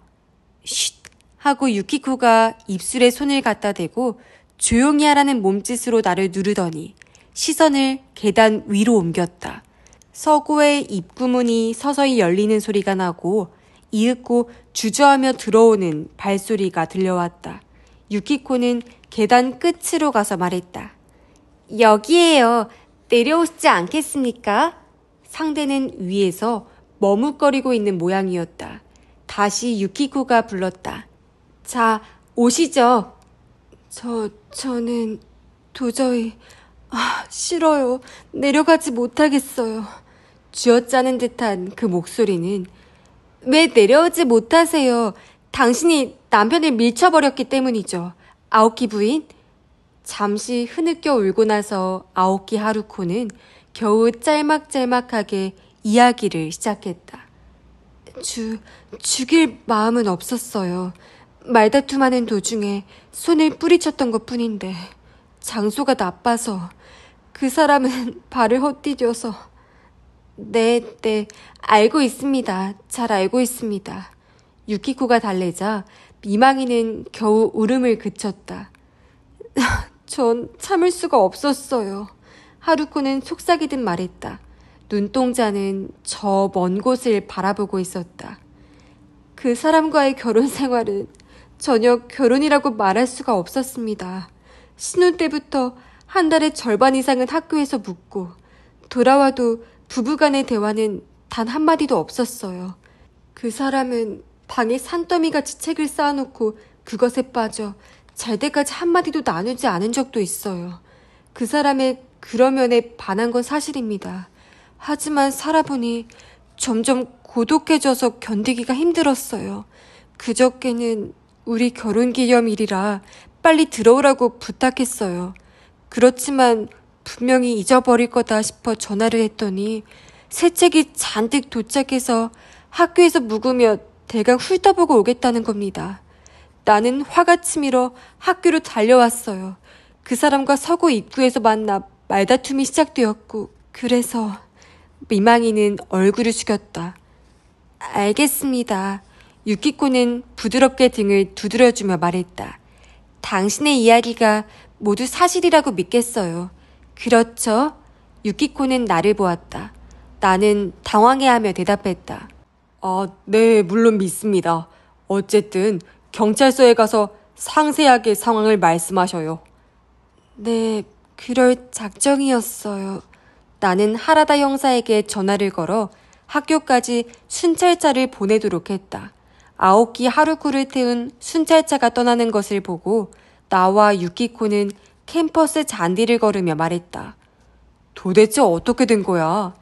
쉿! 하고 유키코가 입술에 손을 갖다 대고 조용히 하라는 몸짓으로 나를 누르더니 시선을 계단 위로 옮겼다. 서고의 입구문이 서서히 열리는 소리가 나고 이윽고 주저하며 들어오는 발소리가 들려왔다. 유키코는 계단 끝으로 가서 말했다. 여기에요. 내려오시지 않겠습니까? 상대는 위에서 머뭇거리고 있는 모양이었다. 다시 유키코가 불렀다. 자, 오시죠. 저는 도저히 싫어요. 내려가지 못하겠어요. 쥐어짜는 듯한 그 목소리는 왜 내려오지 못하세요? 당신이 남편을 밀쳐버렸기 때문이죠. 아오키 부인? 잠시 흐느껴 울고 나서 아오키 하루코는 겨우 짤막짤막하게 이야기를 시작했다. 죽일 마음은 없었어요. 말다툼하는 도중에 손을 뿌리쳤던 것 뿐인데 장소가 나빠서 그 사람은 발을 헛디뎌서 네, 알고 있습니다. 잘 알고 있습니다. 유키코가 달래자 미망이는 겨우 울음을 그쳤다. 전 참을 수가 없었어요. 하루코는 속삭이듯 말했다. 눈동자는 저 먼 곳을 바라보고 있었다. 그 사람과의 결혼 생활은 전혀 결혼이라고 말할 수가 없었습니다. 신혼 때부터 한 달의 절반 이상은 학교에서 묵고 돌아와도 부부간의 대화는 단 한마디도 없었어요. 그 사람은 방에 산더미같이 책을 쌓아놓고 그것에 빠져 잘 때까지 한마디도 나누지 않은 적도 있어요. 그 사람의 그런 면에 반한 건 사실입니다. 하지만 살아보니 점점 고독해져서 견디기가 힘들었어요. 그저께는 우리 결혼기념일이라 빨리 들어오라고 부탁했어요. 그렇지만 분명히 잊어버릴 거다 싶어 전화를 했더니 새 책이 잔뜩 도착해서 학교에서 묵으며 대강 훑어보고 오겠다는 겁니다. 나는 화가 치밀어 학교로 달려왔어요. 그 사람과 서고 입구에서 만나 말다툼이 시작되었고 그래서 미망이는 얼굴을 숙였다. 알겠습니다. 유키코는 부드럽게 등을 두드려주며 말했다. 당신의 이야기가 모두 사실이라고 믿겠어요. 그렇죠? 유키코는 나를 보았다. 나는 당황해하며 대답했다. 네, 물론 믿습니다. 어쨌든 경찰서에 가서 상세하게 상황을 말씀하셔요. 네, 그럴 작정이었어요. 나는 하라다 형사에게 전화를 걸어 학교까지 순찰차를 보내도록 했다. 아오키 하루쿠를 태운 순찰차가 떠나는 것을 보고 나와 유키코는 캠퍼스 잔디를 걸으며 말했다. 도대체 어떻게 된 거야?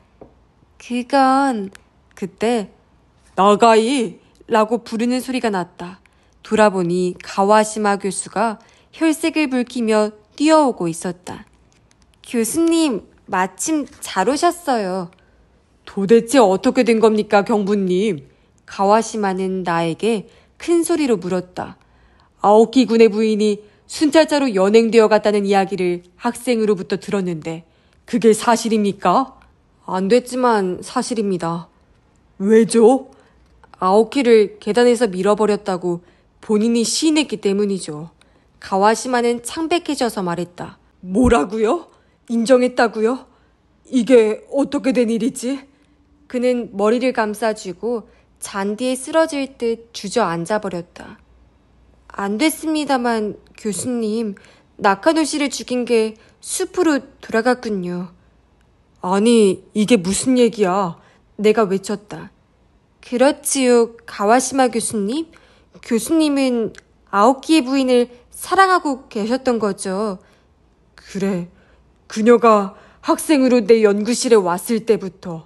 그건... 그때 나가이! 라고 부르는 소리가 났다. 돌아보니 가와시마 교수가 혈색을 붉히며 뛰어오고 있었다. 교수님, 마침 잘 오셨어요. 도대체 어떻게 된 겁니까, 경부님? 가와시마는 나에게 큰 소리로 물었다. 아오키 군의 부인이 순찰자로 연행되어 갔다는 이야기를 학생으로부터 들었는데 그게 사실입니까? 안 됐지만 사실입니다. 왜죠? 아오키를 계단에서 밀어버렸다고 본인이 시인했기 때문이죠. 가와시마는 창백해져서 말했다. 뭐라고요? 인정했다고요? 이게 어떻게 된 일이지? 그는 머리를 감싸쥐고 잔디에 쓰러질 듯 주저앉아버렸다. 안 됐습니다만 교수님, 나카노 씨를 죽인 게 숲으로 돌아갔군요. 아니, 이게 무슨 얘기야? 내가 외쳤다. 그렇지요, 가와시마 교수님. 교수님은 아오키의 부인을 사랑하고 계셨던 거죠. 그래, 그녀가 학생으로 내 연구실에 왔을 때부터.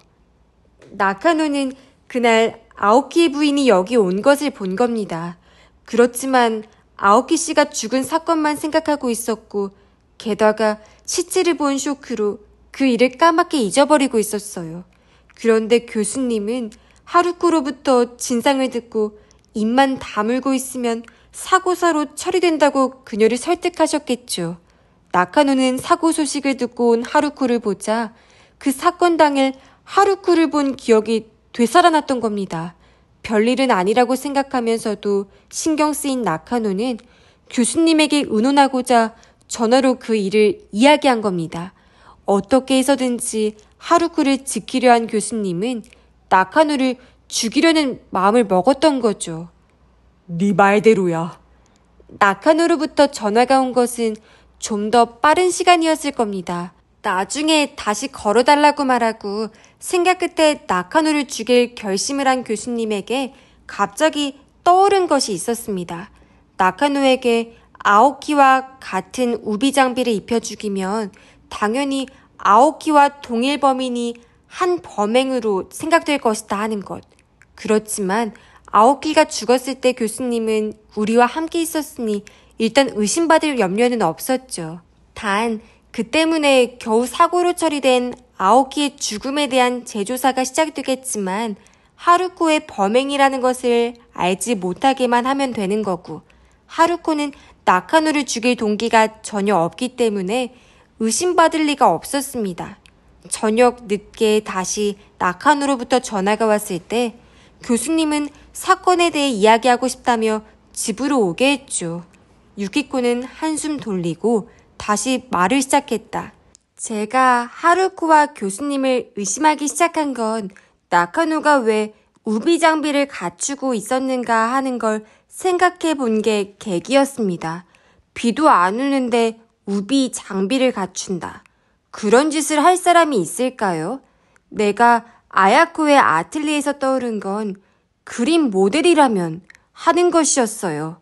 나카노는 그날 아오키의 부인이 여기 온 것을 본 겁니다. 그렇지만 아오키 씨가 죽은 사건만 생각하고 있었고 게다가 시체를 본 쇼크로 그 일을 까맣게 잊어버리고 있었어요. 그런데 교수님은 하루코로부터 진상을 듣고 입만 다물고 있으면 사고사로 처리된다고 그녀를 설득하셨겠죠. 나카노는 사고 소식을 듣고 온 하루코를 보자 그 사건 당일 하루코를 본 기억이 되살아났던 겁니다. 별일은 아니라고 생각하면서도 신경 쓰인 나카노는 교수님에게 의논하고자 전화로 그 일을 이야기한 겁니다. 어떻게 해서든지 하루쿠를 지키려 한 교수님은 나카노를 죽이려는 마음을 먹었던 거죠. 네 말대로야. 나카노로부터 전화가 온 것은 좀 더 빠른 시간이었을 겁니다. 나중에 다시 걸어달라고 말하고 생각 끝에 나카노를 죽일 결심을 한 교수님에게 갑자기 떠오른 것이 있었습니다. 나카노에게 아오키와 같은 우비 장비를 입혀 죽이면 당연히 아오키와 동일 범인이 한 범행으로 생각될 것이다 하는 것. 그렇지만 아오키가 죽었을 때 교수님은 우리와 함께 있었으니 일단 의심받을 염려는 없었죠. 단 그 때문에 겨우 사고로 처리된 아오키의 죽음에 대한 재조사가 시작되겠지만 하루코의 범행이라는 것을 알지 못하게만 하면 되는 거고 하루코는 나카노를 죽일 동기가 전혀 없기 때문에 의심받을 리가 없었습니다. 저녁 늦게 다시 나카노로부터 전화가 왔을 때 교수님은 사건에 대해 이야기하고 싶다며 집으로 오게 했죠. 유키코는 한숨 돌리고 다시 말을 시작했다. 제가 하루코와 교수님을 의심하기 시작한 건 나카노가 왜 우비 장비를 갖추고 있었는가 하는 걸 생각해 본 게 계기였습니다. 비도 안 오는데 우비 장비를 갖춘다. 그런 짓을 할 사람이 있을까요? 내가 아야코의 아틀리에서 떠오른 건 그림 모델이라면 하는 것이었어요.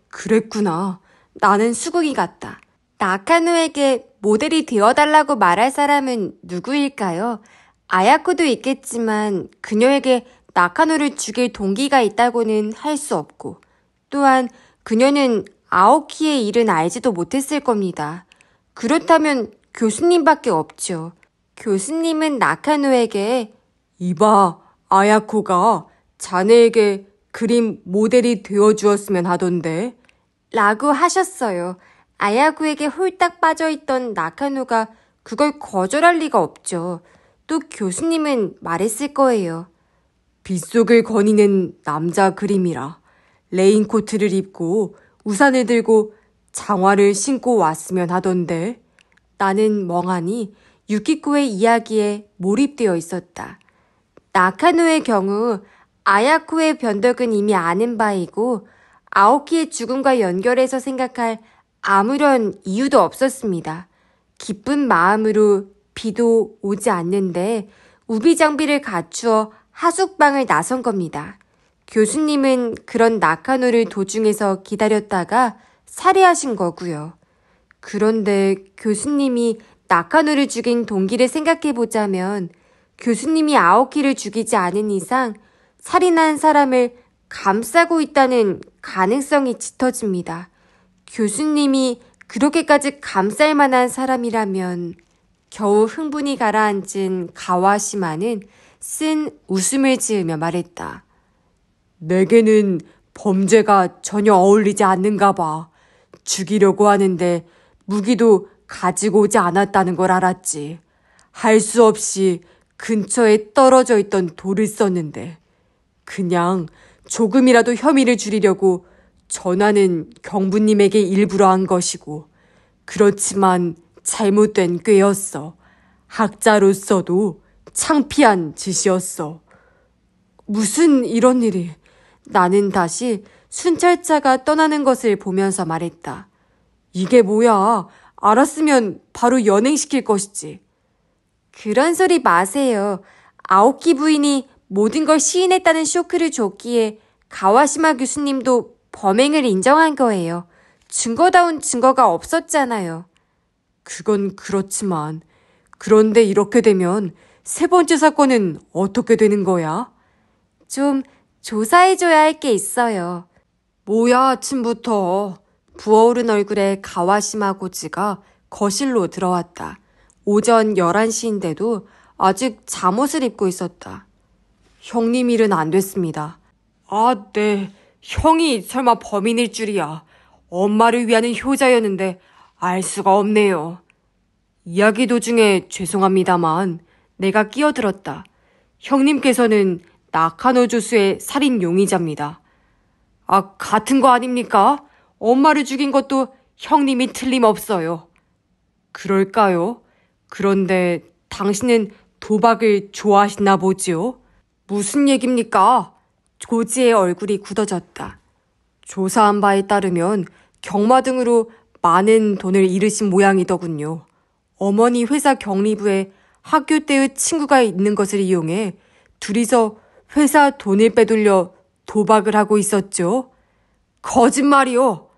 그랬구나. 나는 수긍이 갔다. 나카노에게 모델이 되어달라고 말할 사람은 누구일까요? 아야코도 있겠지만 그녀에게 나카노를 죽일 동기가 있다고는 할 수 없고 또한 그녀는 아오키의 일은 알지도 못했을 겁니다. 그렇다면 교수님밖에 없죠. 교수님은 나카노에게 이봐, 아야코가 자네에게 그림 모델이 되어주었으면 하던데 라고 하셨어요. 아야코에게 홀딱 빠져있던 나카노가 그걸 거절할 리가 없죠. 또 교수님은 말했을 거예요. 빗속을 거니는 남자 그림이라. 레인코트를 입고 우산을 들고 장화를 신고 왔으면 하던데. 나는 멍하니 유키코의 이야기에 몰입되어 있었다. 나카노의 경우 아야코의 변덕은 이미 아는 바이고 아오키의 죽음과 연결해서 생각할 아무런 이유도 없었습니다. 기쁜 마음으로 비도 오지 않는데 우비장비를 갖추어 하숙방을 나선 겁니다. 교수님은 그런 나카노를 도중에서 기다렸다가 살해하신 거고요. 그런데 교수님이 나카노를 죽인 동기를 생각해보자면 교수님이 아오키를 죽이지 않은 이상 살인한 사람을 감싸고 있다는 가능성이 짙어집니다. 교수님이 그렇게까지 감쌀 만한 사람이라면 겨우 흥분이 가라앉은 가와시마는 쓴 웃음을 지으며 말했다. 내게는 범죄가 전혀 어울리지 않는가 봐. 죽이려고 하는데 무기도 가지고 오지 않았다는 걸 알았지. 할 수 없이 근처에 떨어져 있던 돌을 썼는데 그냥 조금이라도 혐의를 줄이려고 전화는 경부님에게 일부러 한 것이고 그렇지만 잘못된 꾀였어. 학자로서도 창피한 짓이었어. 무슨 이런 일이. 나는 다시 순찰차가 떠나는 것을 보면서 말했다. 이게 뭐야. 알았으면 바로 연행시킬 것이지. 그런 소리 마세요. 아오키 부인이 모든 걸 시인했다는 쇼크를 줬기에 가와시마 교수님도 범행을 인정한 거예요. 증거다운 증거가 없었잖아요. 그건 그렇지만 그런데 이렇게 되면 세 번째 사건은 어떻게 되는 거야? 좀 조사해줘야 할 게 있어요. 뭐야 아침부터. 부어오른 얼굴에 가와시마 고지가 거실로 들어왔다. 오전 11시인데도 아직 잠옷을 입고 있었다. 형님 일은 안 됐습니다. 아, 네. 형이 설마 범인일 줄이야. 엄마를 위하는 효자였는데 알 수가 없네요. 이야기 도중에 죄송합니다만 내가 끼어들었다. 형님께서는 나카노 조수의 살인 용의자입니다. 아, 같은 거 아닙니까? 엄마를 죽인 것도 형님이 틀림없어요. 그럴까요? 그런데 당신은 도박을 좋아하시나 보지요? 무슨 얘기입니까? 고지의 얼굴이 굳어졌다. 조사한 바에 따르면 경마 등으로 많은 돈을 잃으신 모양이더군요. 어머니 회사 경리부에 학교 때의 친구가 있는 것을 이용해 둘이서 회사 돈을 빼돌려 도박을 하고 있었죠. 거짓말이요.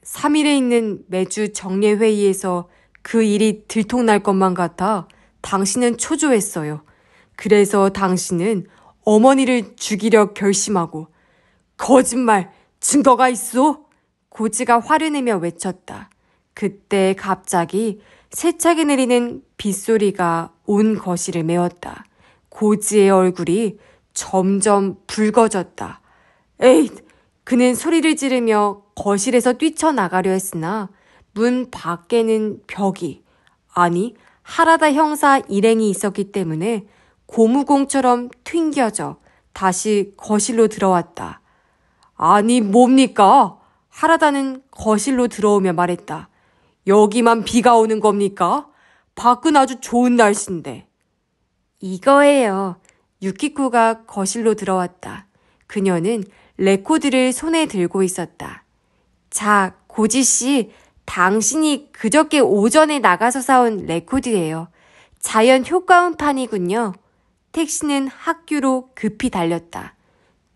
3일에 있는 매주 정례회의에서 그 일이 들통날 것만 같아 당신은 초조했어요. 그래서 당신은 어머니를 죽이려 결심하고 거짓말, 증거가 있어? 고지가 화를 내며 외쳤다. 그때 갑자기 세차게 내리는 빗소리가 온 거실을 메웠다. 고지의 얼굴이 점점 붉어졌다. 에잇! 그는 소리를 지르며 거실에서 뛰쳐나가려 했으나 문 밖에는 벽이, 아니 하라다 형사 일행이 있었기 때문에 고무공처럼 튕겨져 다시 거실로 들어왔다. 아니 뭡니까? 하라다는 거실로 들어오며 말했다. 여기만 비가 오는 겁니까? 밖은 아주 좋은 날씨인데. 이거예요. 유키코가 거실로 들어왔다. 그녀는 레코드를 손에 들고 있었다. 자, 고지씨, 당신이 그저께 오전에 나가서 사온 레코드예요. 자연 효과음판이군요. 택시는 학교로 급히 달렸다.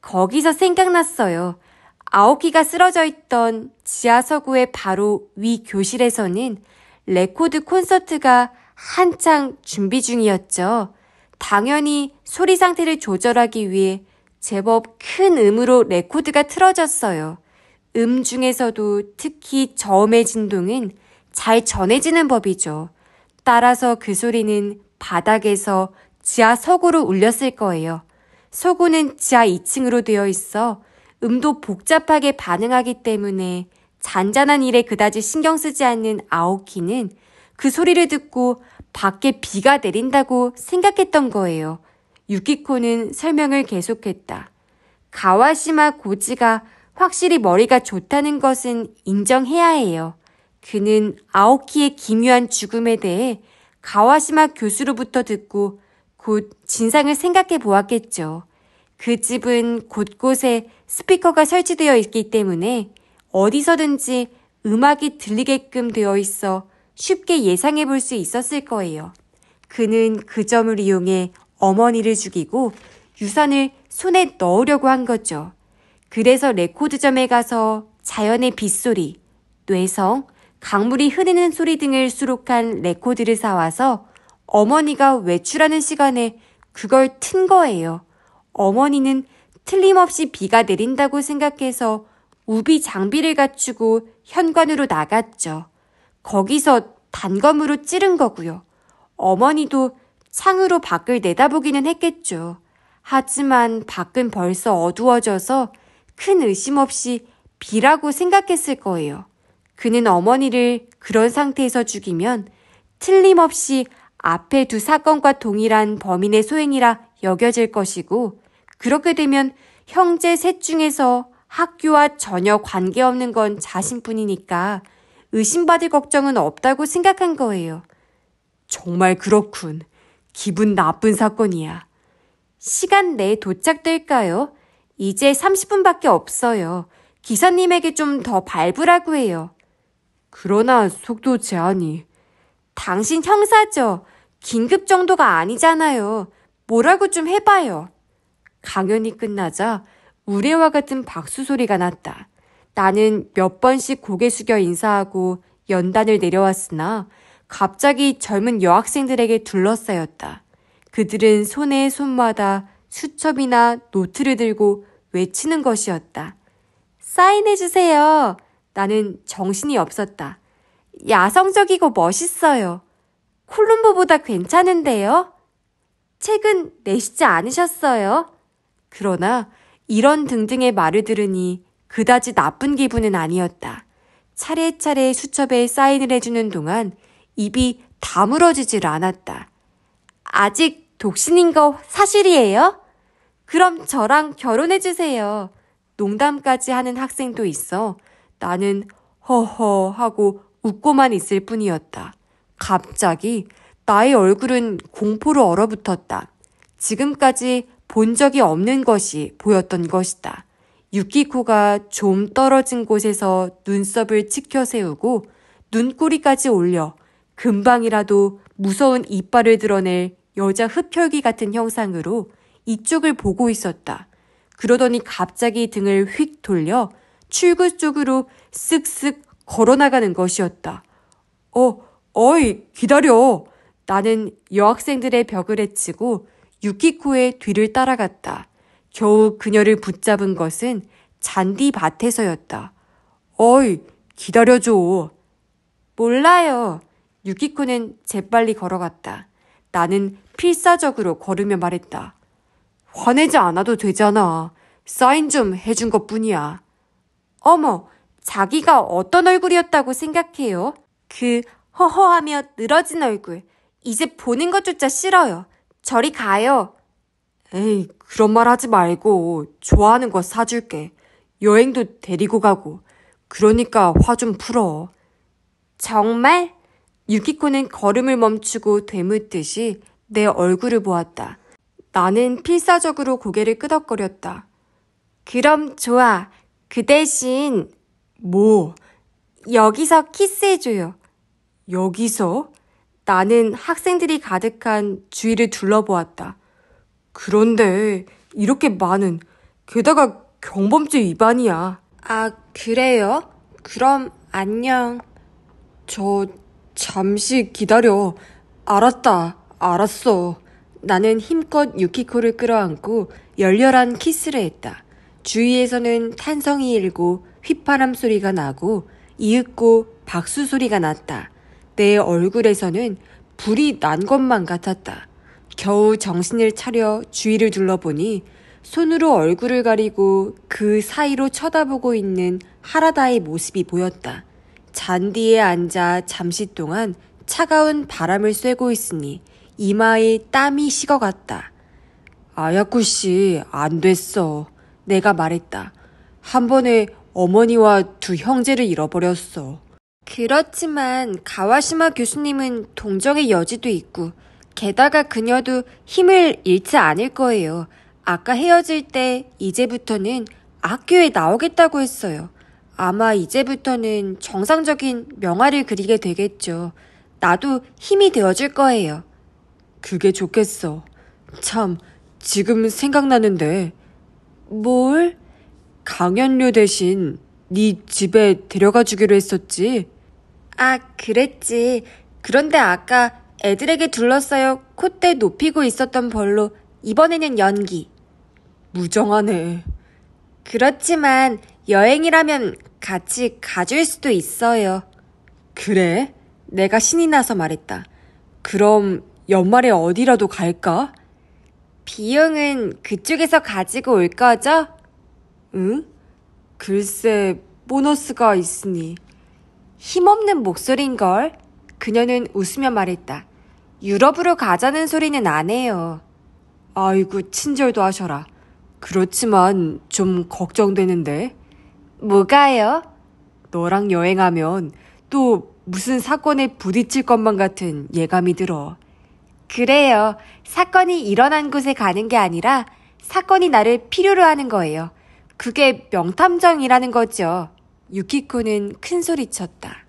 거기서 생각났어요. 아오키가 쓰러져 있던 지하 서구의 바로 위 교실에서는 레코드 콘서트가 한창 준비 중이었죠. 당연히 소리 상태를 조절하기 위해 제법 큰 음으로 레코드가 틀어졌어요. 음 중에서도 특히 저음의 진동은 잘 전해지는 법이죠. 따라서 그 소리는 바닥에서 지하 서구로 울렸을 거예요. 서구는 지하 2층으로 되어 있어 음도 복잡하게 반응하기 때문에 잔잔한 일에 그다지 신경 쓰지 않는 아오키는 그 소리를 듣고 밖에 비가 내린다고 생각했던 거예요. 유키코는 설명을 계속했다. 가와시마 고지가 확실히 머리가 좋다는 것은 인정해야 해요. 그는 아오키의 기묘한 죽음에 대해 가와시마 교수로부터 듣고 곧 진상을 생각해 보았겠죠. 그 집은 곳곳에 스피커가 설치되어 있기 때문에 어디서든지 음악이 들리게끔 되어 있어 쉽게 예상해 볼 수 있었을 거예요. 그는 그 점을 이용해 어머니를 죽이고 유산을 손에 넣으려고 한 거죠. 그래서 레코드점에 가서 자연의 빗소리, 뇌성, 강물이 흐르는 소리 등을 수록한 레코드를 사와서 어머니가 외출하는 시간에 그걸 튼 거예요. 어머니는 틀림없이 비가 내린다고 생각해서 우비 장비를 갖추고 현관으로 나갔죠. 거기서 단검으로 찌른 거고요. 어머니도 창으로 밖을 내다보기는 했겠죠. 하지만 밖은 벌써 어두워져서 큰 의심 없이 비라고 생각했을 거예요. 그는 어머니를 그런 상태에서 죽이면 틀림없이 앞에 두 사건과 동일한 범인의 소행이라 여겨질 것이고, 그렇게 되면 형제 셋 중에서 학교와 전혀 관계없는 건 자신뿐이니까 의심받을 걱정은 없다고 생각한 거예요. 정말 그렇군. 기분 나쁜 사건이야. 시간 내에 도착될까요? 이제 30분밖에 없어요. 기사님에게 좀 더 밟으라고 해요. 그러나 속도 제한이. 당신 형사죠. 긴급 정도가 아니잖아요. 뭐라고 좀 해봐요. 강연이 끝나자 우레와 같은 박수 소리가 났다. 나는 몇 번씩 고개 숙여 인사하고 연단을 내려왔으나 갑자기 젊은 여학생들에게 둘러싸였다. 그들은 손에 손마다 수첩이나 노트를 들고 외치는 것이었다. 사인해주세요. 나는 정신이 없었다. 야성적이고 멋있어요. 콜룸보보다 괜찮은데요? 책은 내시지 않으셨어요? 그러나 이런 등등의 말을 들으니 그다지 나쁜 기분은 아니었다. 차례차례 수첩에 사인을 해주는 동안 입이 다물어지질 않았다. 아직 독신인 거 사실이에요? 그럼 저랑 결혼해주세요. 농담까지 하는 학생도 있어 나는 허허 하고 웃고만 있을 뿐이었다. 갑자기 나의 얼굴은 공포로 얼어붙었다. 지금까지 본 적이 없는 것이 보였던 것이다. 유키코가 좀 떨어진 곳에서 눈썹을 치켜 세우고 눈꼬리까지 올려 금방이라도 무서운 이빨을 드러낼 여자 흡혈귀 같은 형상으로 이쪽을 보고 있었다. 그러더니 갑자기 등을 휙 돌려 출구 쪽으로 쓱쓱 걸어나가는 것이었다. 어이, 기다려. 나는 여학생들의 벽을 헤치고 유키코의 뒤를 따라갔다. 겨우 그녀를 붙잡은 것은 잔디밭에서였다. 어이, 기다려줘. 몰라요. 유키코는 재빨리 걸어갔다. 나는 필사적으로 걸으며 말했다. 화내지 않아도 되잖아. 사인 좀 해준 것뿐이야. 어머, 자기가 어떤 얼굴이었다고 생각해요? 그 허허하며 늘어진 얼굴. 이제 보는 것조차 싫어요. 저리 가요. 에이, 그런 말 하지 말고 좋아하는 거 사줄게. 여행도 데리고 가고. 그러니까 화 좀 풀어. 정말? 유키코는 걸음을 멈추고 되묻듯이 내 얼굴을 보았다. 나는 필사적으로 고개를 끄덕거렸다. 그럼 좋아. 그 대신 뭐? 여기서 키스해줘요. 여기서? 나는 학생들이 가득한 주위를 둘러보았다. 그런데 이렇게 많은, 게다가 경범죄 위반이야. 아, 그래요? 그럼 안녕. 저 잠시 기다려. 알았어. 나는 힘껏 유키코를 끌어안고 열렬한 키스를 했다. 주위에서는 탄성이 일고 휘파람 소리가 나고 이윽고 박수 소리가 났다. 내 얼굴에서는 불이 난 것만 같았다. 겨우 정신을 차려 주위를 둘러보니 손으로 얼굴을 가리고 그 사이로 쳐다보고 있는 하라다의 모습이 보였다. 잔디에 앉아 잠시 동안 차가운 바람을 쐬고 있으니 이마에 땀이 식어갔다. 아야쿠 씨, 안 됐어. 내가 말했다. 한 번에 어머니와 두 형제를 잃어버렸어. 그렇지만 가와시마 교수님은 동정의 여지도 있고 게다가 그녀도 힘을 잃지 않을 거예요. 아까 헤어질 때 이제부터는 학교에 나오겠다고 했어요. 아마 이제부터는 정상적인 명화를 그리게 되겠죠. 나도 힘이 되어줄 거예요. 그게 좋겠어. 참, 지금 생각나는데. 뭘? 강연료 대신 네 집에 데려가 주기로 했었지? 아, 그랬지. 그런데 아까 애들에게 둘러싸여 콧대 높이고 있었던 벌로 이번에는 연기. 무정하네. 그렇지만 여행이라면 같이 가줄 수도 있어요. 그래? 내가 신이 나서 말했다. 그럼 연말에 어디라도 갈까? 비용은 그쪽에서 가지고 올 거죠? 응? 글쎄, 보너스가 있으니. 힘없는 목소리인걸? 그녀는 웃으며 말했다. 유럽으로 가자는 소리는 안 해요. 아이고, 친절도 하셔라. 그렇지만 좀 걱정되는데. 뭐가요? 너랑 여행하면 또 무슨 사건에 부딪힐 것만 같은 예감이 들어. 그래요. 사건이 일어난 곳에 가는 게 아니라 사건이 나를 필요로 하는 거예요. 그게 명탐정이라는 거죠. 유키코는 큰 소리쳤다.